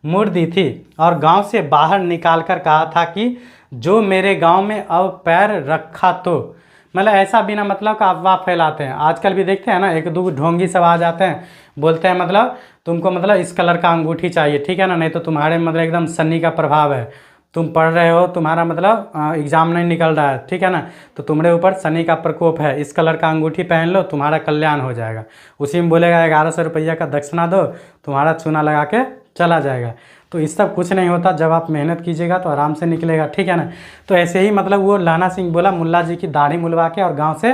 मुड़ दी थी और गांव से बाहर निकालकर कहा था कि जो मेरे गांव में अब पैर रखा तो, मतलब ऐसा बिना मतलब का अफवाह फैलाते हैं। आजकल भी देखते हैं ना एक दो ढोंगी सब आ जाते हैं, बोलते हैं मतलब तुमको मतलब इस कलर का अंगूठी चाहिए, ठीक है ना, नहीं तो तुम्हारे मतलब एकदम सन्नी का प्रभाव है, तुम पढ़ रहे हो, तुम्हारा मतलब एग्ज़ाम नहीं निकल रहा है, ठीक है ना, तो तुम्हारे ऊपर शनि का प्रकोप है, इस कलर का अंगूठी पहन लो, तुम्हारा कल्याण हो जाएगा। उसी में बोलेगा 1100 रुपया का दक्षिणा दो, तुम्हारा चूना लगा के चला जाएगा। तो इस सब कुछ नहीं होता, जब आप मेहनत कीजिएगा तो आराम से निकलेगा, ठीक है ना। तो ऐसे ही मतलब वो लहना सिंह बोला मुल्ला जी की दाढ़ी मुलवा के और गाँव से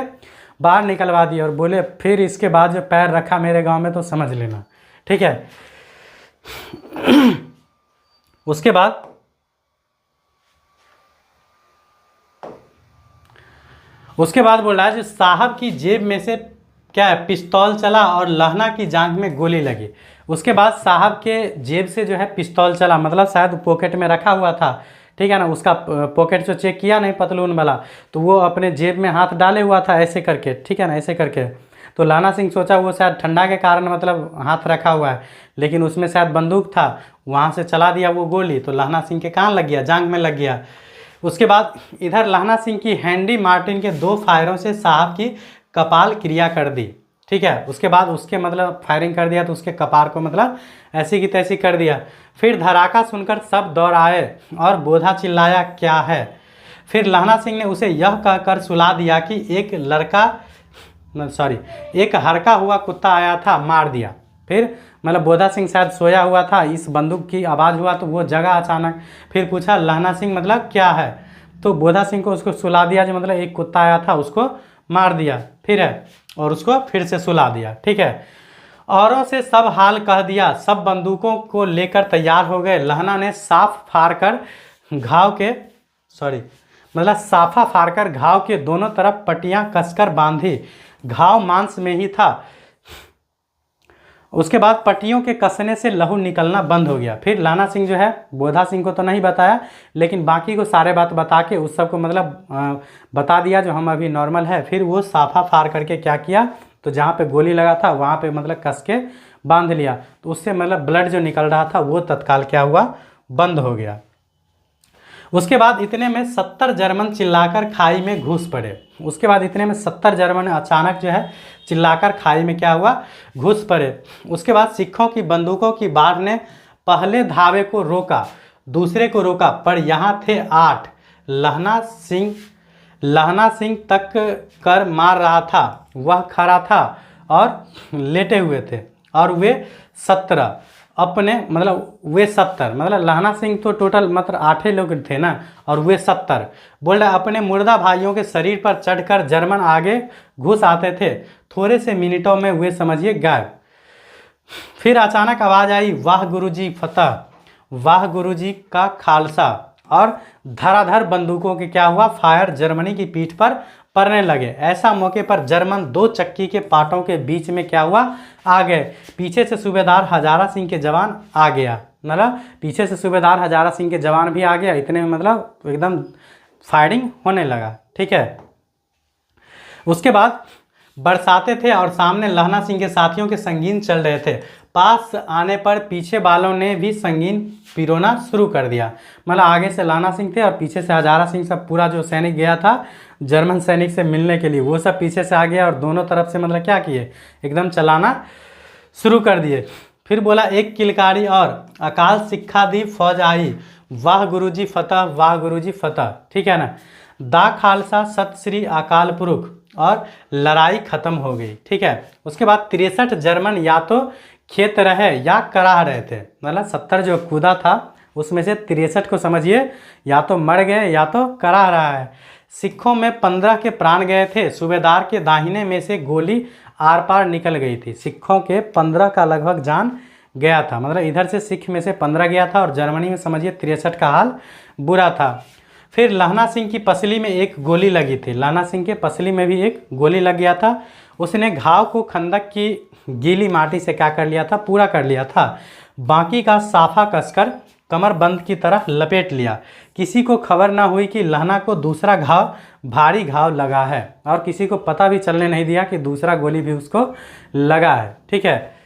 बाहर निकलवा दिया और बोले फिर इसके बाद जो पैर रखा मेरे गाँव में तो समझ लेना, ठीक है। उसके बाद बोल रहा है जो साहब की जेब में से क्या है पिस्तौल चला और लहना की जांघ में गोली लगी। उसके बाद साहब के जेब से जो है पिस्तौल चला, मतलब शायद पॉकेट में रखा हुआ था, ठीक है ना, उसका पॉकेट जो चेक किया नहीं पतलून वाला, तो वो अपने जेब में हाथ डाले हुआ था ऐसे करके, ठीक है ना, ऐसे करके। तो लहना सिंह सोचा वो शायद ठंडा के कारण मतलब हाथ रखा हुआ है, लेकिन उसमें शायद बंदूक था, वहाँ से चला दिया वो गोली, तो लहना सिंह के कान लग गया, जांघ में लग गया। उसके बाद इधर लहना सिंह की हैंडी मार्टिन के 2 फायरों से साहब की कपाल क्रिया कर दी, ठीक है। उसके बाद उसके मतलब फायरिंग कर दिया तो उसके कपार को मतलब ऐसी की तैसी कर दिया। फिर धड़ाका सुनकर सब दौड़ आए और बोधा चिल्लाया क्या है। फिर लहना सिंह ने उसे यह कहकर सुला दिया कि एक हरका हुआ कुत्ता आया था, मार दिया। फिर मतलब बोधा सिंह शायद सोया हुआ था, इस बंदूक की आवाज़ हुआ तो वो जगा अचानक। फिर पूछा लहना सिंह मतलब क्या है, तो बोधा सिंह को उसको सुला दिया जो मतलब एक कुत्ता आया था उसको मार दिया, फिर है और उसको फिर से सुला दिया, ठीक है। औरों से सब हाल कह दिया, सब बंदूकों को लेकर तैयार हो गए। लहना ने साफा फाड़ कर घाव के दोनों तरफ पट्टियां कसकर बांधी। घाव मांस में ही था। उसके बाद पट्टियों के कसने से लहू निकलना बंद हो गया। फिर लहना सिंह जो है बोधा सिंह को तो नहीं बताया, लेकिन बाकी को सारे बात बता के उस सबको मतलब बता दिया जो हम अभी नॉर्मल है। फिर वो साफा फाड़ करके क्या किया तो जहाँ पे गोली लगा था वहाँ पे मतलब कस के बांध लिया, तो उससे मतलब ब्लड जो निकल रहा था वो तत्काल क्या हुआ बंद हो गया। उसके बाद इतने में 70 जर्मन चिल्लाकर खाई में घुस पड़े। उसके बाद इतने में 70 जर्मन अचानक जो है चिल्लाकर खाई में क्या हुआ घुस पड़े। उसके बाद सिखों की बंदूकों की बाढ़ ने पहले धावे को रोका, दूसरे को रोका, पर यहाँ थे 8। लहना सिंह तक कर मार रहा था, वह खड़ा था और लेटे हुए थे, और वे 70 मतलब लहना सिंह तो टोटल मतलब 8 लोग थे ना, और वे 70 बोल रहे अपने मुर्दा भाइयों के शरीर पर चढ़कर जर्मन आगे घुस आते थे। थोड़े से मिनटों में वे समझिए गायब। फिर अचानक आवाज़ आई, वाह गुरुजी फतह, वाह गुरुजी का खालसा, और धड़ाधड़ बंदूकों के क्या हुआ फायर जर्मनी की पीठ पर पड़ने लगे। ऐसा मौके पर जर्मन 2 चक्की के पाटों के बीच में क्या हुआ आ गए। पीछे से सूबेदार हजारा सिंह के जवान आ गया, मतलब पीछे से सूबेदार हजारा सिंह के जवान भी आ गया। इतने में मतलब एकदम फायरिंग होने लगा, ठीक है। उसके बाद बरसाते थे और सामने लहना सिंह के साथियों के संगीन चल रहे थे। पास आने पर पीछे वालों ने भी संगीन पिरोना शुरू कर दिया, मतलब आगे से लहना सिंह थे और पीछे से हजारा सिंह सब पूरा जो सैनिक गया था जर्मन सैनिक से मिलने के लिए वो सब पीछे से आ गया और दोनों तरफ से मतलब क्या किए एकदम चलाना शुरू कर दिए। फिर बोला एक किलकारी और अकाल सिक्खा दी फौज आई, वाह गुरुजी फतह, वाह गुरुजी फतह, ठीक है ना। दा खालसा सत श्री अकाल पुरुष, और लड़ाई खत्म हो गई। ठीक है, उसके बाद 63 जर्मन या तो खेत रहे या कराह रहे थे, मतलब 70 जो कूदा था उसमें से 63 को समझिए या तो मर गए या तो कराह रहा है। सिखों में 15 के प्राण गए थे। सूबेदार के दाहिने में से गोली आर पार निकल गई थी। सिखों के 15 का लगभग जान गया था, मतलब इधर से सिख में से 15 गया था और जर्मनी में समझिए 63 का हाल बुरा था। फिर लहना सिंह की पसली में एक गोली लगी थी। लहना सिंह के पसली में भी एक गोली लग गया था। उसने घाव को खंदक की गीली माटी से क्या कर लिया था, पूरा कर लिया था। बाकी का साफा कसकर कमरबंद की तरह लपेट लिया। किसी को खबर ना हुई कि लहना को दूसरा घाव, भारी घाव लगा है, और किसी को पता भी चलने नहीं दिया कि दूसरा गोली भी उसको लगा है। ठीक है,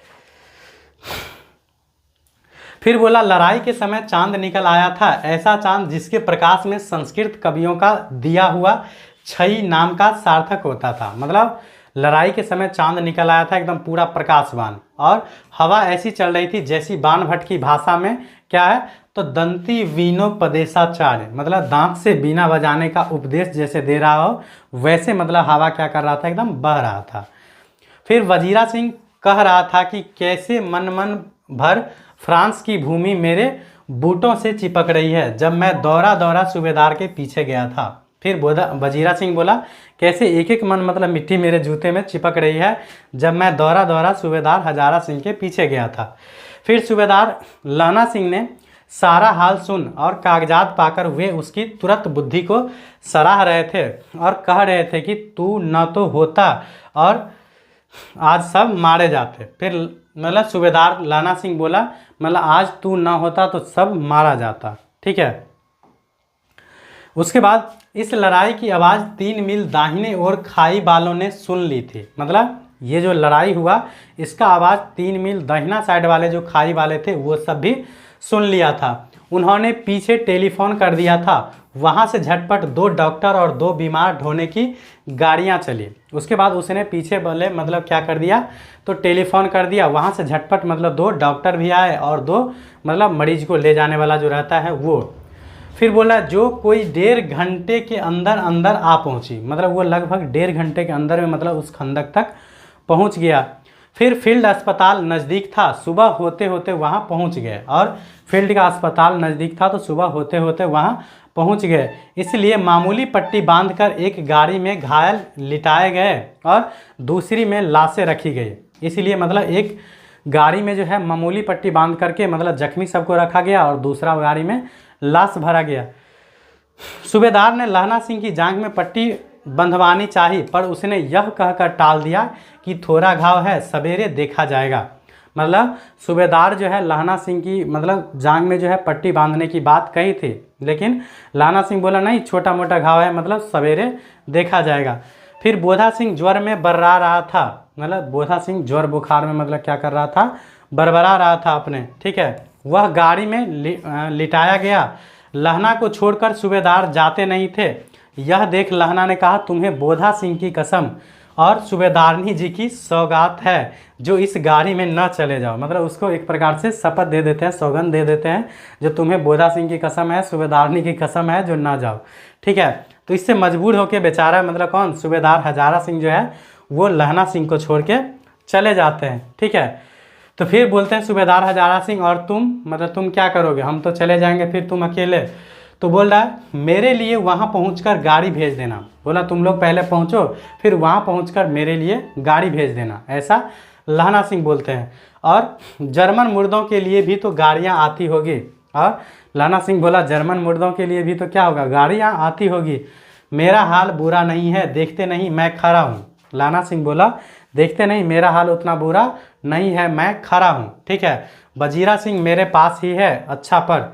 फिर बोला लड़ाई के समय चांद निकल आया था, ऐसा चांद जिसके प्रकाश में संस्कृत कवियों का दिया हुआ छई नाम का सार्थक होता था। मतलब लड़ाई के समय चांद निकल आया था एकदम पूरा प्रकाशवान, और हवा ऐसी चल रही थी जैसी बाण भट्ट की भाषा में क्या है, तो दंती वीणोपदेशाचार्य, मतलब दांत से बीना बजाने का उपदेश जैसे दे रहा हो वैसे, मतलब हवा क्या कर रहा था, एकदम बह रहा था। फिर वजीरा सिंह कह रहा था कि कैसे मन मन भर फ्रांस की भूमि मेरे बूटों से चिपक रही है जब मैं दौरा दौरा सूबेदार के पीछे गया था। फिर वजीरा सिंह बोला कैसे एक एक मन, मतलब मिट्टी मेरे जूते में चिपक रही है जब मैं दौरा दौरा सूबेदार हजारा सिंह के पीछे गया था। फिर सूबेदार लहना सिंह ने सारा हाल सुन और कागजात पाकर वे उसकी तुरंत बुद्धि को सराह रहे थे और कह रहे थे कि तू न तो होता और आज सब मारे जाते। फिर मतलब सूबेदार लहना सिंह बोला मतलब आज तू ना होता तो सब मारा जाता। ठीक है, उसके बाद इस लड़ाई की आवाज़ 3 मील दाहिने ओर खाई वालों ने सुन ली थी। मतलब ये जो लड़ाई हुआ इसका आवाज़ 3 मील दाहिना साइड वाले जो खाई वाले थे वो सब भी सुन लिया था। उन्होंने पीछे टेलीफोन कर दिया था। वहाँ से झटपट 2 डॉक्टर और 2 बीमार ढोने की गाड़ियाँ चली। उसके बाद उसने पीछे वाले मतलब क्या कर दिया, तो टेलीफोन कर दिया। वहाँ से झटपट मतलब 2 डॉक्टर भी आए और 2 मतलब मरीज को ले जाने वाला जो रहता है वो। फिर बोला जो कोई 1.5 घंटे के अंदर अंदर आ पहुँची, मतलब वो लगभग 1.5 घंटे के अंदर में मतलब उस खंदक तक पहुँच गया। फिर फील्ड अस्पताल नज़दीक था, सुबह होते होते वहाँ पहुँच गए, और फील्ड का अस्पताल नज़दीक था तो सुबह होते होते वहाँ पहुँच गए। इसलिए मामूली पट्टी बांधकर एक गाड़ी में घायल लिटाए गए और दूसरी में लाशें रखी गई। इसलिए मतलब एक गाड़ी में जो है मामूली पट्टी बांध करके मतलब जख्मी सबको रखा गया और दूसरा गाड़ी में लाश भरा गया। सूबेदार ने लहना सिंह की जांघ में पट्टी बंधवानी चाहिए पर उसने यह कहकर टाल दिया कि थोड़ा घाव है, सवेरे देखा जाएगा। मतलब सूबेदार जो है लहना सिंह की मतलब जांघ में जो है पट्टी बांधने की बात कही थी, लेकिन लहना सिंह बोला नहीं छोटा मोटा घाव है, मतलब सवेरे देखा जाएगा। फिर बोधा सिंह ज्वर में बर्रा रहा था, मतलब बोधा सिंह ज्वर बुखार में मतलब क्या कर रहा था, बरबरा रहा था अपने। ठीक है, वह गाड़ी में लिटाया गया। लहना को छोड़कर सूबेदार जाते नहीं थे। यह देख लहना ने कहा तुम्हें बोधा सिंह की कसम और सूबेदारनी जी की सौगात है जो इस गाड़ी में न चले जाओ। मतलब उसको एक प्रकार से शपथ दे देते हैं, सौगंध दे देते हैं, जो तुम्हें बोधा सिंह की कसम है, सूबेदारनी की कसम है जो ना जाओ। ठीक है, तो इससे मजबूर होकर बेचारा मतलब कौन, सूबेदार हजारा सिंह जो है वो लहना सिंह को छोड़ के चले जाते हैं। ठीक है, तो फिर बोलते हैं सूबेदार हजारा सिंह और तुम मतलब तुम क्या करोगे, हम तो चले जाएंगे फिर तुम अकेले। तो बोल रहा है मेरे लिए वहाँ पहुँचकर गाड़ी भेज देना। बोला तुम लोग पहले पहुँचो फिर वहाँ पहुँचकर मेरे लिए गाड़ी भेज देना, ऐसा लहना सिंह बोलते हैं। और जर्मन मुर्दों के लिए भी तो गाड़ियाँ आती होगी। और लहना सिंह बोला जर्मन मुर्दों के लिए भी तो क्या होगा, गाड़ियाँ आती होगी। मेरा हाल बुरा नहीं है, देखते नहीं मैं खड़ा हूँ। लहना सिंह बोला देखते नहीं मेरा हाल उतना बुरा नहीं है, मैं खड़ा हूँ। ठीक है, वजीरा सिंह मेरे पास ही है, अच्छा पर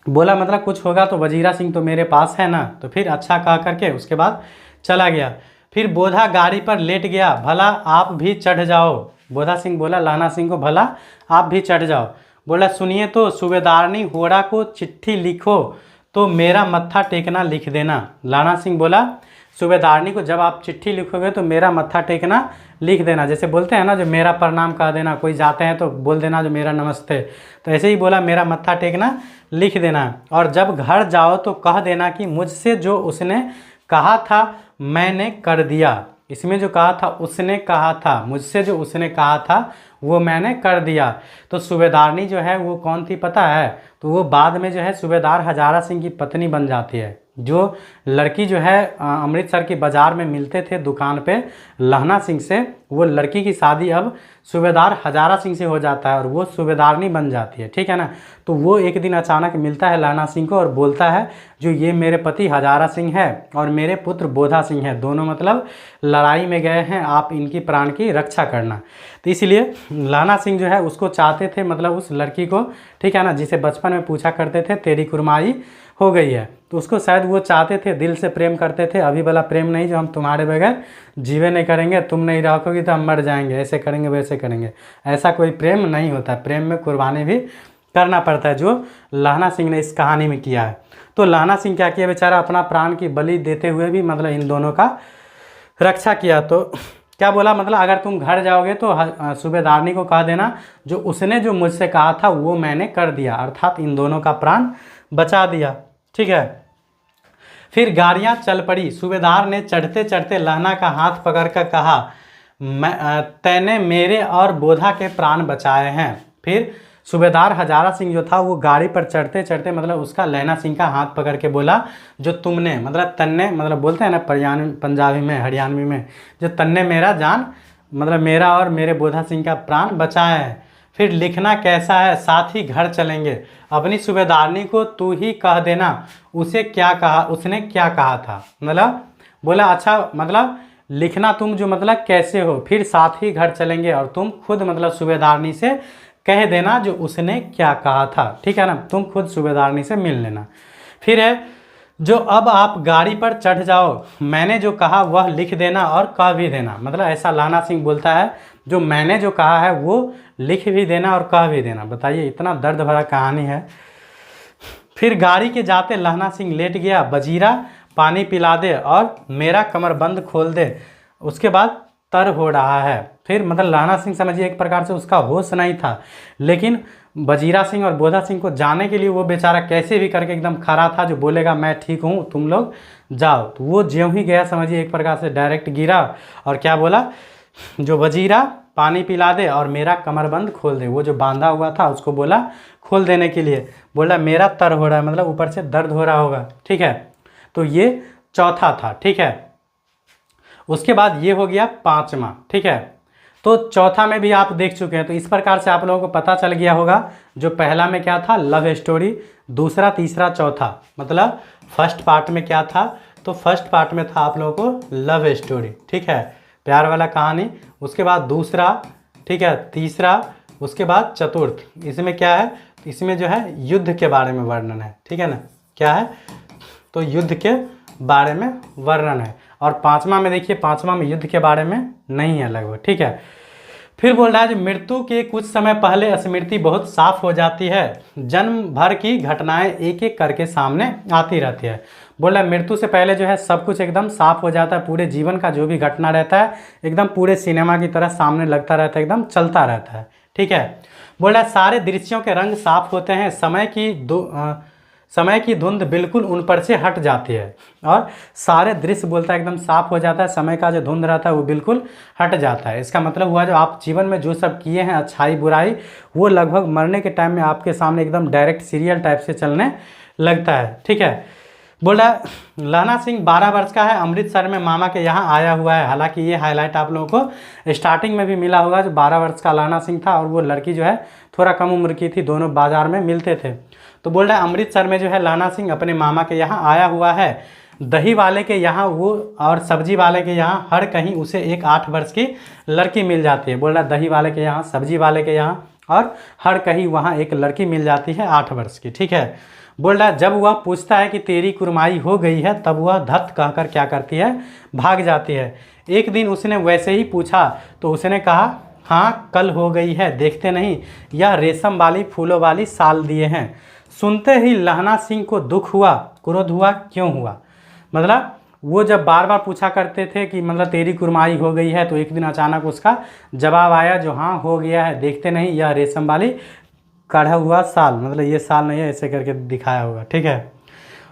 बोला मतलब कुछ होगा तो वजीरा सिंह तो मेरे पास है ना। तो फिर अच्छा कह करके उसके बाद चला गया। फिर बोधा गाड़ी पर लेट गया, भला आप भी चढ़ जाओ। बोधा सिंह बोला लहना सिंह को भला आप भी चढ़ जाओ। बोला सुनिए तो सूबेदारनी होड़ा को चिट्ठी लिखो तो मेरा मत्था टेकना लिख देना। लहना सिंह बोला सूबेदारनी को जब आप चिट्ठी लिखोगे तो मेरा मत्था टेकना लिख देना। जैसे बोलते हैं ना, जो मेरा प्रणाम कह देना, कोई जाते हैं तो बोल देना जो मेरा नमस्ते, तो ऐसे ही बोला मेरा मत्था टेकना लिख देना। और जब घर जाओ तो कह देना कि मुझसे जो उसने कहा था मैंने कर दिया। इसमें जो कहा था उसने कहा था, मुझसे जो उसने कहा था वो मैंने कर दिया। तो सूबेदारनी जो है वो कौन थी पता है? तो वो बाद में जो है सूबेदार हजारा सिंह की पत्नी बन जाती है। जो लड़की जो है अमृतसर के बाज़ार में मिलते थे दुकान पे लहना सिंह से, वो लड़की की शादी अब सूबेदार हजारा सिंह से हो जाता है और वो सूबेदारनी बन जाती है, ठीक है ना। तो वो एक दिन अचानक मिलता है लहना सिंह को और बोलता है जो ये मेरे पति हजारा सिंह है और मेरे पुत्र बोधा सिंह है, दोनों मतलब लड़ाई में गए हैं, आप इनकी प्राण की रक्षा करना। तो इसलिए लहना सिंह जो है उसको चाहते थे, मतलब उस लड़की को, ठीक है ना, जिसे बचपन में पूछा करते थे तेरी कुरमाई हो गई है, तो उसको शायद वो चाहते थे, दिल से प्रेम करते थे। अभी वाला प्रेम नहीं जो हम तुम्हारे बगैर जीवे नहीं करेंगे, तुम नहीं रहोगी तो हम मर जाएंगे, ऐसे करेंगे वैसे करेंगे, ऐसा कोई प्रेम नहीं होता। प्रेम में कुर्बानी भी करना पड़ता है, जो लहना सिंह ने इस कहानी में किया है। तो लहना सिंह क्या किया बेचारा, अपना प्राण की बलि देते हुए भी मतलब इन दोनों का रक्षा किया। तो क्या बोला, मतलब अगर तुम घर जाओगे तो सूबेदारनी को कह देना जो उसने जो मुझसे कहा था वो मैंने कर दिया, अर्थात इन दोनों का प्राण बचा दिया, ठीक है। फिर गाड़ियां चल पड़ी। सूबेदार ने चढ़ते चढ़ते लहना का हाथ पकड़कर कहा तैने मेरे और बोधा के प्राण बचाए हैं। फिर सूबेदार हजारा सिंह जो था वो गाड़ी पर चढ़ते चढ़ते मतलब उसका लहना सिंह का हाथ पकड़ के बोला जो तुमने, मतलब तन्ने, मतलब बोलते हैं ना पंजाबी में हरियाणवी में, जो तन्ने मेरा जान, मतलब मेरा और मेरे बोधा सिंह का प्राण बचाया है। फिर लिखना कैसा है, साथ ही घर चलेंगे। अपनी सूबेदारनी को तू ही कह देना उसे क्या कहा, उसने क्या कहा था। मतलब बोला अच्छा, मतलब लिखना तुम जो मतलब कैसे हो, फिर साथ ही घर चलेंगे और तुम खुद मतलब सूबेदारनी से कह देना जो उसने क्या कहा था, ठीक है ना, तुम खुद सूबेदारनी से मिल लेना। फिर है जो अब आप गाड़ी पर चढ़ जाओ, मैंने जो कहा वह लिख देना और कह भी देना। मतलब ऐसा लहना सिंह बोलता है जो मैंने जो कहा है वो लिख भी देना और कह भी देना। बताइए इतना दर्द भरा कहानी है। फिर गाड़ी के जाते लहना सिंह लेट गया, बजीरा पानी पिला दे और मेरा कमरबंद खोल दे, उसके बाद तर हो रहा है। फिर मतलब लहना सिंह समझिए एक प्रकार से उसका होश नहीं था, लेकिन बजीरा सिंह और बोधा सिंह को जाने के लिए वो बेचारा कैसे भी करके एकदम खड़ा था, जो बोलेगा मैं ठीक हूँ तुम लोग जाओ। तो वो ज्यों ही गया समझिए एक प्रकार से डायरेक्ट गिरा और क्या बोला, जो बजीरा पानी पिला दे और मेरा कमरबंद खोल दे। वो जो बांधा हुआ था उसको बोला खोल देने के लिए, बोला मेरा तर हो रहा है, मतलब ऊपर से दर्द हो रहा होगा, ठीक है। तो ये चौथा था, ठीक है। उसके बाद ये हो गया पांचवा, ठीक है। तो चौथा में भी आप देख चुके हैं, तो इस प्रकार से आप लोगों को पता चल गया होगा जो पहला में क्या था, लव स्टोरी, दूसरा तीसरा चौथा, मतलब फर्स्ट पार्ट में क्या था, तो फर्स्ट पार्ट में था आप लोगों को लव स्टोरी, ठीक है, प्यार वाला कहानी। उसके बाद दूसरा, ठीक है, तीसरा, उसके बाद चतुर्थ। इसमें क्या है, इसमें जो है युद्ध के बारे में वर्णन है, ठीक है ना, क्या है, तो युद्ध के बारे में वर्णन है। और पांचवा में देखिए, पांचवा में युद्ध के बारे में नहीं है लगभग, ठीक है। फिर बोल रहा है मृत्यु के कुछ समय पहले स्मृति बहुत साफ हो जाती है, जन्म भर की घटनाएं एक एक करके सामने आती रहती है। बोल रहा है मृत्यु से पहले जो है सब कुछ एकदम साफ हो जाता है, पूरे जीवन का जो भी घटना रहता है एकदम पूरे सिनेमा की तरह सामने लगता रहता है, एकदम चलता रहता है, ठीक है। बोल रहा है सारे दृश्यों के रंग साफ होते हैं, समय की धुंध बिल्कुल उन पर से हट जाती है और सारे दृश्य बोलता है एकदम साफ हो जाता है, समय का जो धुंध रहता है वो बिल्कुल हट जाता है। इसका मतलब हुआ जो आप जीवन में जो सब किए हैं अच्छाई बुराई, वो लगभग मरने के टाइम में आपके सामने एकदम डायरेक्ट सीरियल टाइप से चलने लगता है, ठीक है। बोला लहना सिंह 12 वर्ष का है, अमृतसर में मामा के यहाँ आया हुआ है। हालांकि ये हाईलाइट आप लोगों को स्टार्टिंग में भी मिला होगा, जो 12 वर्ष का लहना सिंह था और वो लड़की जो है थोड़ा कम उम्र की थी, दोनों बाजार में मिलते थे। तो बोल रहा है अमृतसर में जो है लहना सिंह अपने मामा के यहाँ आया हुआ है, दही वाले के यहाँ वो और सब्जी वाले के यहाँ हर कहीं उसे एक 8 वर्ष की लड़की मिल जाती है। बोल रहा है दही वाले के यहाँ, सब्जी वाले के यहाँ और हर कहीं वहाँ एक लड़की मिल जाती है 8 वर्ष की, ठीक है। बोल रहा है जब वह पूछता है कि तेरी कुरमाई हो गई है, तब वह धत कहकर क्या करती है, भाग जाती है। एक दिन उसने वैसे ही पूछा तो उसने कहा हाँ कल हो गई है, देखते नहीं यह रेशम वाली फूलों वाली साल दिए हैं। सुनते ही लहना सिंह को दुख हुआ, क्रोध हुआ, क्यों हुआ, मतलब वो जब बार बार पूछा करते थे कि मतलब तेरी कुरमाई हो गई है, तो एक दिन अचानक उसका जवाब आया जो हाँ हो गया है, देखते नहीं यह रेशम वाली काढ़ा हुआ साल, मतलब ये साल नहीं है, ऐसे करके दिखाया होगा, ठीक है।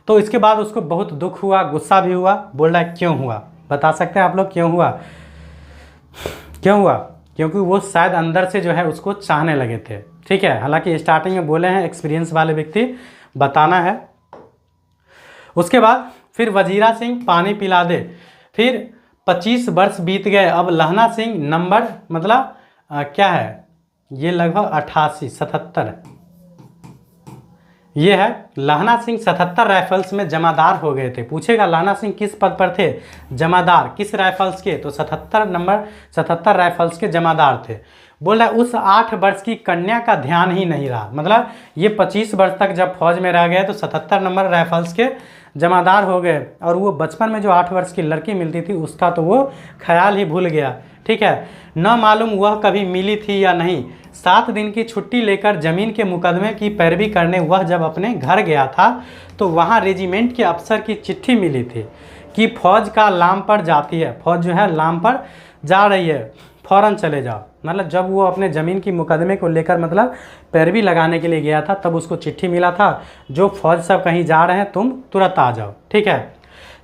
तो इसके बाद उसको बहुत दुख हुआ, गुस्सा भी हुआ। बोल रहा है क्यों हुआ, बता सकते हैं आप लोग क्यों हुआ? क्यों हुआ? क्योंकि वो शायद अंदर से जो है उसको चाहने लगे थे, ठीक है। हालांकि स्टार्टिंग में बोले हैं एक्सपीरियंस वाले व्यक्ति बताना है। उसके बाद फिर वजीरा सिंह पानी पिला दे। फिर 25 वर्ष बीत गए। अब लहना सिंह नंबर मतलब क्या है, ये लगभग 88 77 ये है। लहना सिंह 77 राइफल्स में जमादार हो गए थे। पूछेगा लहना सिंह किस पद पर थे? जमादार। किस राइफल्स के? तो 77 राइफल्स के जमादार थे। बोला उस 8 वर्ष की कन्या का ध्यान ही नहीं रहा। मतलब ये 25 वर्ष तक जब फौज में रह गए तो 77 नंबर राइफल्स के जमादार हो गए, और वो बचपन में जो 8 वर्ष की लड़की मिलती थी उसका तो वो ख्याल ही भूल गया, ठीक है। न मालूम वह कभी मिली थी या नहीं। 7 दिन की छुट्टी लेकर जमीन के मुकदमे की पैरवी करने वह जब अपने घर गया था तो वहाँ रेजिमेंट के अफसर की चिट्ठी मिली थी कि फौज का लाम पर जाती है, फौज जो है लाम पर जा रही है, फ़ौरन चले जाओ। मतलब जब वो अपने ज़मीन की मुकदमे को लेकर मतलब पैरवी लगाने के लिए गया था तब उसको चिट्ठी मिला था जो फौज सब कहीं जा रहे हैं, तुम तुरंत आ जाओ, ठीक है।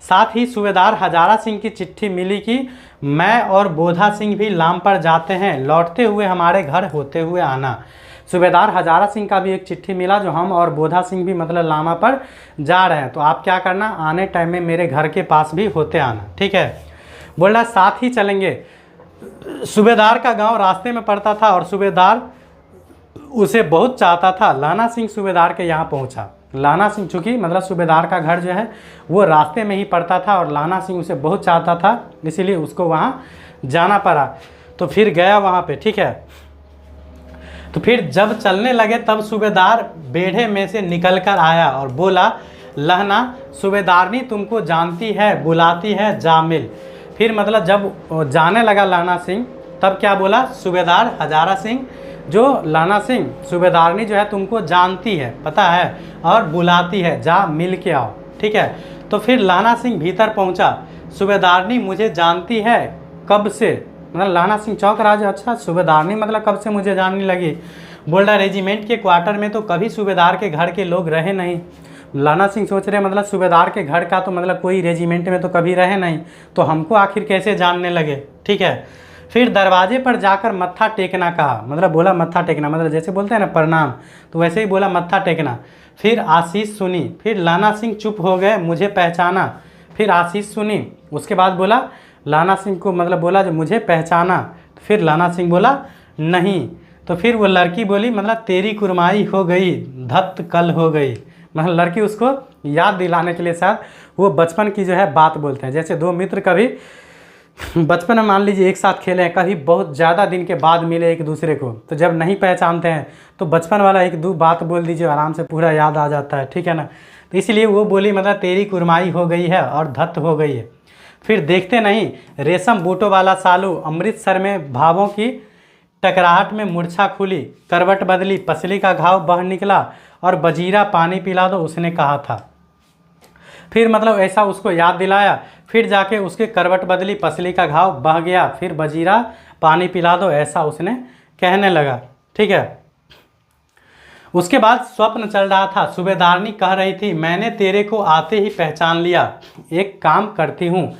साथ ही सूबेदार हजारा सिंह की चिट्ठी मिली कि मैं और बोधा सिंह भी लाम पर जाते हैं, लौटते हुए हमारे घर होते हुए आना। सूबेदार हजारा सिंह का भी एक चिट्ठी मिला जो हम और बोधा सिंह भी मतलब लामा पर जा रहे हैं, तो आप क्या करना, आने टाइम में मेरे घर के पास भी होते आना, ठीक है। बोल रहा साथ ही चलेंगे। सूबेदार का गांव रास्ते में पड़ता था और सूबेदार उसे बहुत चाहता था। लहना सिंह सूबेदार के यहाँ पहुँचा। लहना सिंह चूँकि मतलब सूबेदार का घर जो है वो रास्ते में ही पड़ता था और लहना सिंह उसे बहुत चाहता था, इसीलिए उसको वहाँ जाना पड़ा। तो फिर गया वहाँ पे, ठीक है। तो फिर जब चलने लगे तब सूबेदार बेढ़े में से निकल कर आया और बोला लहना सूबेदारनी तुमको जानती है, बुलाती है, जा मिल। फिर मतलब जब जाने लगा लहना सिंह तब क्या बोला, सूबेदार हजारा सिंह जो लहना सिंह सूबेदारनी जो है तुमको जानती है, पता है, और बुलाती है, जा मिल के आओ, ठीक है। तो फिर लहना सिंह भीतर पहुंचा। सूबेदारनी मुझे जानती है कब से? मतलब लहना सिंह चौंक रहा, अच्छा सूबेदारनी मतलब कब से मुझे जानने लगी? बोल रहा रेजिमेंट के क्वार्टर में तो कभी सूबेदार के घर के लोग रहे नहीं। लहना सिंह सोच रहे मतलब सूबेदार के घर का तो मतलब कोई रेजिमेंट में तो कभी रहे नहीं, तो हमको आखिर कैसे जानने लगे, ठीक है। फिर दरवाजे पर जाकर मत्था टेकना कहा। मतलब बोला मत्था टेकना, मतलब जैसे बोलते हैं ना प्रणाम, तो वैसे ही बोला मत्था टेकना। फिर आशीष सुनी। फिर लहना सिंह चुप हो गए, मुझे पहचाना। फिर आशीष सुनी। उसके बाद बोला लहना सिंह को मतलब बोला जो मुझे पहचाना। फिर लहना सिंह बोला नहीं। तो फिर वो लड़की बोली मतलब तेरी कुरमाई हो गई, धत कल हो गई। मतलब लड़की उसको याद दिलाने के लिए शायद वो बचपन की जो है बात बोलते हैं। जैसे दो मित्र कभी बचपन में मान लीजिए एक साथ खेले हैं, कभी बहुत ज़्यादा दिन के बाद मिले एक दूसरे को, तो जब नहीं पहचानते हैं तो बचपन वाला एक दो बात बोल दीजिए, आराम से पूरा याद आ जाता है, ठीक है ना। तो इसलिए वो बोली मतलब तेरी कुरमाई हो गई है और धत हो गई है। फिर देखते नहीं रेशम बूटों वाला सालू, अमृतसर में भावों की टकराहट में मूर्छा खुली, करवट बदली, पसली का घाव बह निकला और बजीरा पानी पिला दो उसने कहा था। फिर मतलब ऐसा उसको याद दिलाया। फिर जाके उसके करवट बदली, पसली का घाव बह गया, फिर बजीरा पानी पिला दो ऐसा उसने कहने लगा, ठीक है। उसके बाद स्वप्न चल रहा था। सूबेदारनी कह रही थी मैंने तेरे को आते ही पहचान लिया, एक काम करती हूँ,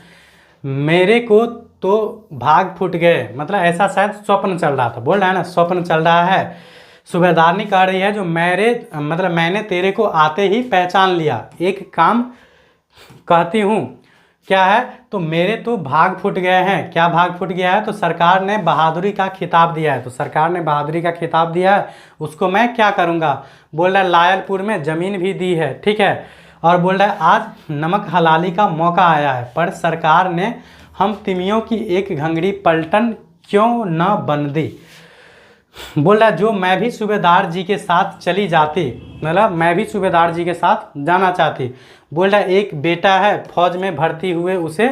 मेरे को तो भाग फूट गए। मतलब ऐसा शायद स्वप्न चल रहा था, बोल रहा है ना स्वप्न चल रहा है। सूबेदारनी कह रही है जो मैंने तेरे को आते ही पहचान लिया, एक काम कहती हूँ, क्या है, तो मेरे तो भाग फूट गए हैं। क्या भाग फूट गया है? तो सरकार ने बहादुरी का खिताब दिया है। तो सरकार ने बहादुरी का खिताब दिया है, उसको मैं क्या करूँगा? बोल रहा है लायलपुर में ज़मीन भी दी है, ठीक है। और बोल रहा है आज नमक हलाली का मौका आया है, पर सरकार ने हम तिमियों की एक घंगड़ी पलटन क्यों न बन दी। बोल रहा जो मैं भी सूबेदार जी के साथ चली जाती, मतलब मैं भी सूबेदार जी के साथ जाना चाहती। बोल रहा एक बेटा है फौज में भर्ती हुए, उसे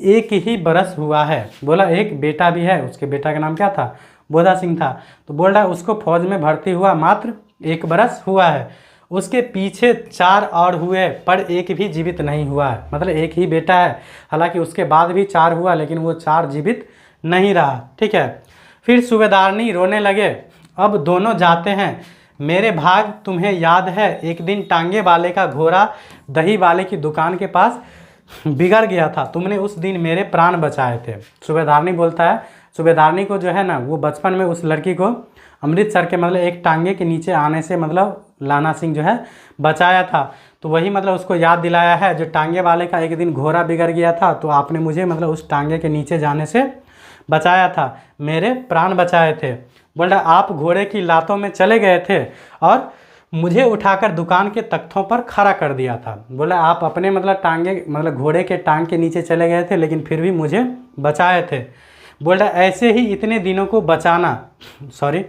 1 ही बरस हुआ है। बोला एक बेटा भी है, उसके बेटा का नाम क्या था? बोधा सिंह था। तो बोल रहा है उसको फौज में भर्ती हुआ मात्र 1 बरस हुआ है। उसके पीछे 4 और हुए पर एक भी जीवित नहीं हुआ है। मतलब एक ही बेटा है, हालांकि उसके बाद भी 4 हुआ लेकिन वो 4 जीवित नहीं रहा। ठीक है। फिर सूबेदारनी रोने लगे, अब दोनों जाते हैं। मेरे भाग तुम्हें याद है, एक दिन टांगे वाले का घोड़ा दही वाले की दुकान के पास बिगड़ गया था, तुमने उस दिन मेरे प्राण बचाए थे। सूबेदारनी बोलता है, सूबेदारनी को जो है ना, वो बचपन में उस लड़की को अमृतसर के मतलब एक टांगे के नीचे आने से मतलब लाना सिंह जो है बचाया था। तो वही मतलब उसको याद दिलाया है, जो टांगे वाले का एक दिन घोड़ा बिगड़ गया था तो आपने मुझे मतलब उस टांगे के नीचे जाने से बचाया था, मेरे प्राण बचाए थे। बोल रहा आप घोड़े की लातों में चले गए थे और मुझे उठाकर दुकान के तख्तों पर खड़ा कर दिया था। बोला आप अपने मतलब टांगे मतलब घोड़े के टांग के नीचे चले गए थे लेकिन फिर भी मुझे बचाए थे। बोल रहा ऐसे ही इतने दिनों को बचाना, सॉरी,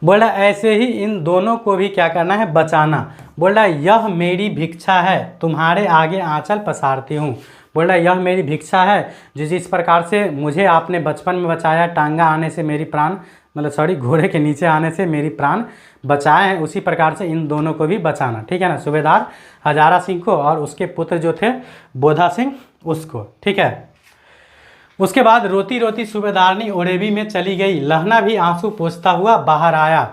बोल रहा ऐसे ही इन दोनों को भी क्या करना है, बचाना। बोल रहा यह मेरी भिक्षा है, तुम्हारे आगे आंचल पसारती हूँ। बोल रहा यह मेरी भिक्षा है, जिस प्रकार से मुझे आपने बचपन में बचाया, टांगा आने से मेरी प्राण मतलब सॉरी घोड़े के नीचे आने से मेरी प्राण बचाए हैं, उसी प्रकार से इन दोनों को भी बचाना। ठीक है ना, सूबेदार हजारा सिंह को और उसके पुत्र जो थे बोधा सिंह उसको। ठीक है। उसके बाद रोती रोती सूबेदारनी ओढ़ेवी में चली गई, लहना भी आंसू पोंछता हुआ बाहर आया।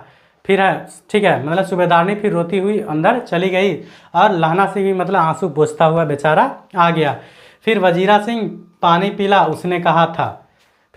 फिर है, ठीक है, मतलब सूबेदारनी फिर रोती हुई अंदर चली गई और लहना सिंह भी मतलब आंसू पोंछता हुआ बेचारा आ गया। फिर वजीरा सिंह पानी पिला, उसने कहा था।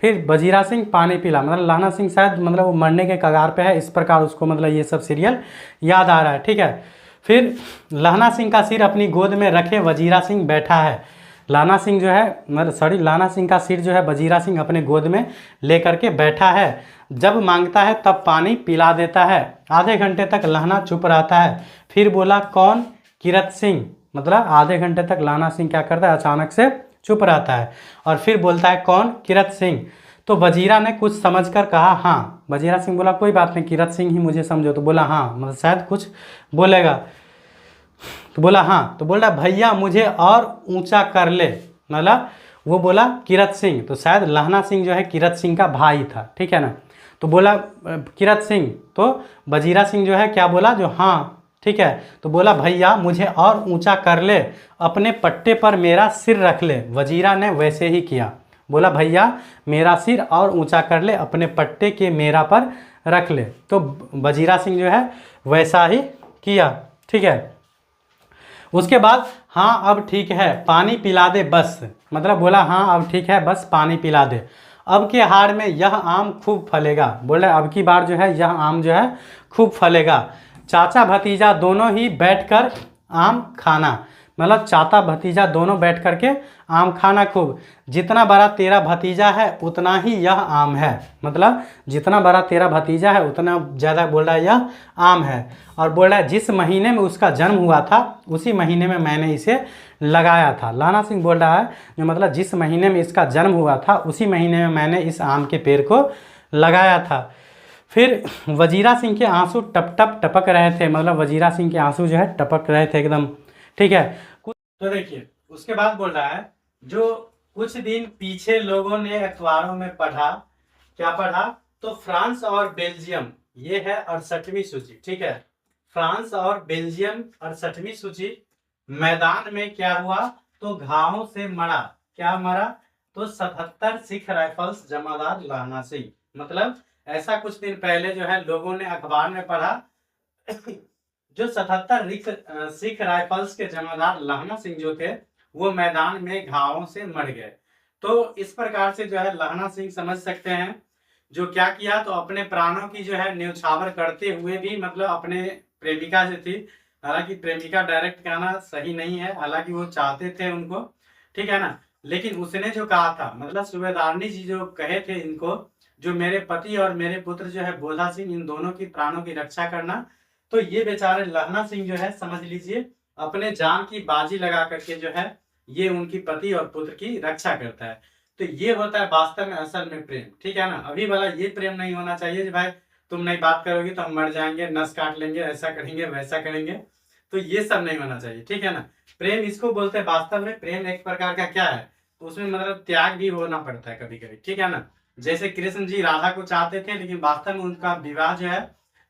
फिर वजीरा सिंह पानी पिला मतलब लहना सिंह शायद मतलब वो मरने के कगार पे है, इस प्रकार उसको मतलब ये सब सीरियल याद आ रहा है। ठीक है। फिर लहना सिंह का सिर अपनी गोद में रखे वजीरा सिंह बैठा है। लाना सिंह जो है मतलब सॉरी लाना सिंह का सिर जो है वजीरा सिंह अपने गोद में लेकर के बैठा है। जब मांगता है तब पानी पिला देता है। आधे घंटे तक लहना चुप रहता है। फिर बोला कौन? किरत सिंह। मतलब आधे घंटे तक लाना सिंह क्या करता है, अचानक से चुप रहता है और फिर बोलता है कौन? किरत सिंह। तो वजीरा ने कुछ समझकर कहा हाँ। वजीरा सिंह बोला कोई बात नहीं, किरत सिंह ही मुझे समझो। तो बोला हाँ, मतलब शायद कुछ बोलेगा। तो बोला हाँ। तो बोल रहा भैया मुझे और ऊंचा कर ले, मतलब वो बोला किरत सिंह, तो शायद लहना सिंह जो है किरत सिंह का भाई था। ठीक है ना। तो बोला किरत सिंह, तो वजीरा सिंह जो है क्या बोला, जो हाँ ठीक है। तो बोला भैया मुझे और ऊंचा कर ले, अपने पट्टे पर मेरा सिर रख ले। वजीरा ने वैसे ही किया। बोला भैया मेरा सिर और ऊंचा कर ले, अपने पट्टे के मेरा पर रख ले। तो वजीरा सिंह जो है वैसा ही किया। ठीक है। उसके बाद हाँ अब ठीक है, पानी पिला दे बस। मतलब बोला हाँ अब ठीक है, बस पानी पिला दे। अब के हाड़ में यह आम खूब फलेगा। बोल रहे अब की बार जो है यह आम जो है खूब फलेगा। चाचा भतीजा दोनों ही बैठकर आम खाना। मतलब चाचा भतीजा दोनों बैठ करके आम खाना खूब। जितना बड़ा तेरा भतीजा है उतना ही यह आम है। मतलब जितना बड़ा तेरा भतीजा है उतना ज़्यादा बोल रहा है यह आम है। और बोल रहा है जिस महीने में उसका जन्म हुआ था उसी महीने में मैंने इसे लगाया था। लाना सिंह बोल रहा है जो मतलब जिस महीने में इसका जन्म हुआ था उसी महीने में मैंने इस आम के पेड़ को लगाया था। फिर वजीरा सिंह के आंसू टप टप टपक रहे थे। मतलब वजीरा सिंह के आंसू जो है टपक रहे थे एकदम। ठीक है। तो देखिए उसके बाद बोल रहा है जो कुछ दिन पीछे लोगों ने अखबारों में पढ़ा, क्या पढ़ा, तो फ्रांस और बेल्जियम, ये है 68वीं सूची। ठीक है। फ्रांस और बेल्जियम 68वीं सूची। मैदान में क्या हुआ, तो घावों से मरा। क्या मरा, तो 77 सिख राइफल्स जमादार लाना सिंह। मतलब ऐसा कुछ दिन पहले जो है लोगों ने अखबार में पढ़ा जो 77 सिख राइफल्स के जमादार लहना सिंह जो थे वो मैदान में घावों से मर गए। तो इस प्रकार से जो है लहना सिंह समझ सकते हैं जो क्या किया, तो अपने प्राणों की जो है न्यौछावर करते हुए भी मतलब अपने प्रेमिका जो थी, हालांकि प्रेमिका डायरेक्ट कहना सही नहीं है, हालांकि वो चाहते थे उनको, ठीक है ना, लेकिन उसने जो कहा था मतलब सूबेदारनी जी जो कहे थे इनको, जो मेरे पति और मेरे पुत्र जो है बोधा सिंह, इन दोनों की प्राणों की रक्षा करना। तो ये बेचारे लहना सिंह जो है समझ लीजिए अपने जान की बाजी लगा करके जो है ये उनकी पति और पुत्र की रक्षा करता है। तो ये होता है वास्तव में असल में प्रेम। ठीक है ना। अभी वाला ये प्रेम नहीं होना चाहिए कि भाई तुम नहीं बात करोगी तो हम मर जाएंगे, नस काट लेंगे, ऐसा करेंगे वैसा करेंगे, तो ये सब नहीं होना चाहिए। ठीक है ना। प्रेम इसको बोलते हैं वास्तव में। प्रेम एक प्रकार का क्या है, तो उसमें मतलब त्याग भी होना पड़ता है कभी कभी। ठीक है ना। जैसे कृष्ण जी राधा को चाहते थे लेकिन वास्तव में उनका विवाह जो है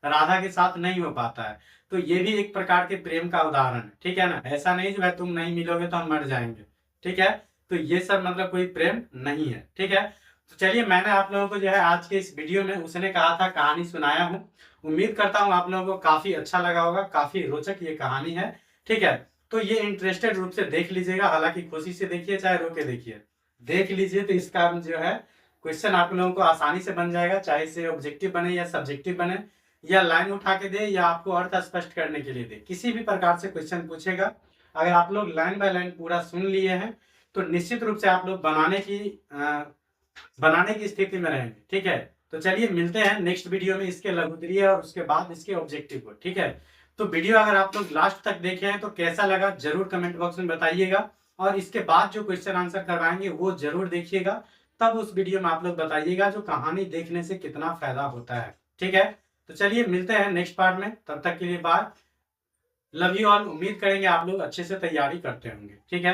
राधा के साथ नहीं हो पाता है। तो ये भी एक प्रकार के प्रेम का उदाहरण है, ठीक है ना। ऐसा नहीं जो है तुम नहीं मिलोगे तो हम मर जाएंगे, ठीक है। तो ये सब मतलब कोई प्रेम नहीं है, ठीक है। तो चलिए, मैंने आप लोगों को जो है आज के इस वीडियो में उसने कहा था कहानी सुनाया हूँ। उम्मीद करता हूँ आप लोगों को काफी अच्छा लगा होगा, काफी रोचक ये कहानी है, ठीक है। तो ये इंटरेस्टेड रूप से देख लीजिएगा, हालांकि खुशी से देखिए चाहे रो के देखिए, देख लीजिए। तो इसका जो है क्वेश्चन आप लोगों को आसानी से बन जाएगा, चाहे से ऑब्जेक्टिव बने या सब्जेक्टिव बने, या लाइन उठा के दे या आपको अर्थ स्पष्ट करने के लिए दे, किसी भी प्रकार से क्वेश्चन पूछेगा। अगर आप लोग लाइन बाय लाइन पूरा सुन लिए हैं तो निश्चित रूप से आप लोग बनाने की स्थिति में रहेंगे, ठीक है। तो चलिए मिलते हैं नेक्स्ट वीडियो में इसके लघुत्तरीय और उसके बाद इसके ऑब्जेक्टिव को, ठीक है। तो वीडियो अगर आप लोग लास्ट तक देखे हैं तो कैसा लगा जरूर कमेंट बॉक्स में बताइएगा, और इसके बाद जो क्वेश्चन आंसर करवाएंगे वो जरूर देखिएगा। तब उस वीडियो में आप लोग बताइएगा जो कहानी देखने से कितना फायदा होता है, ठीक है। तो चलिए मिलते हैं नेक्स्ट पार्ट में, तब तक के लिए बाय, लव यू ऑल। उम्मीद करेंगे आप लोग अच्छे से तैयारी करते होंगे, ठीक है।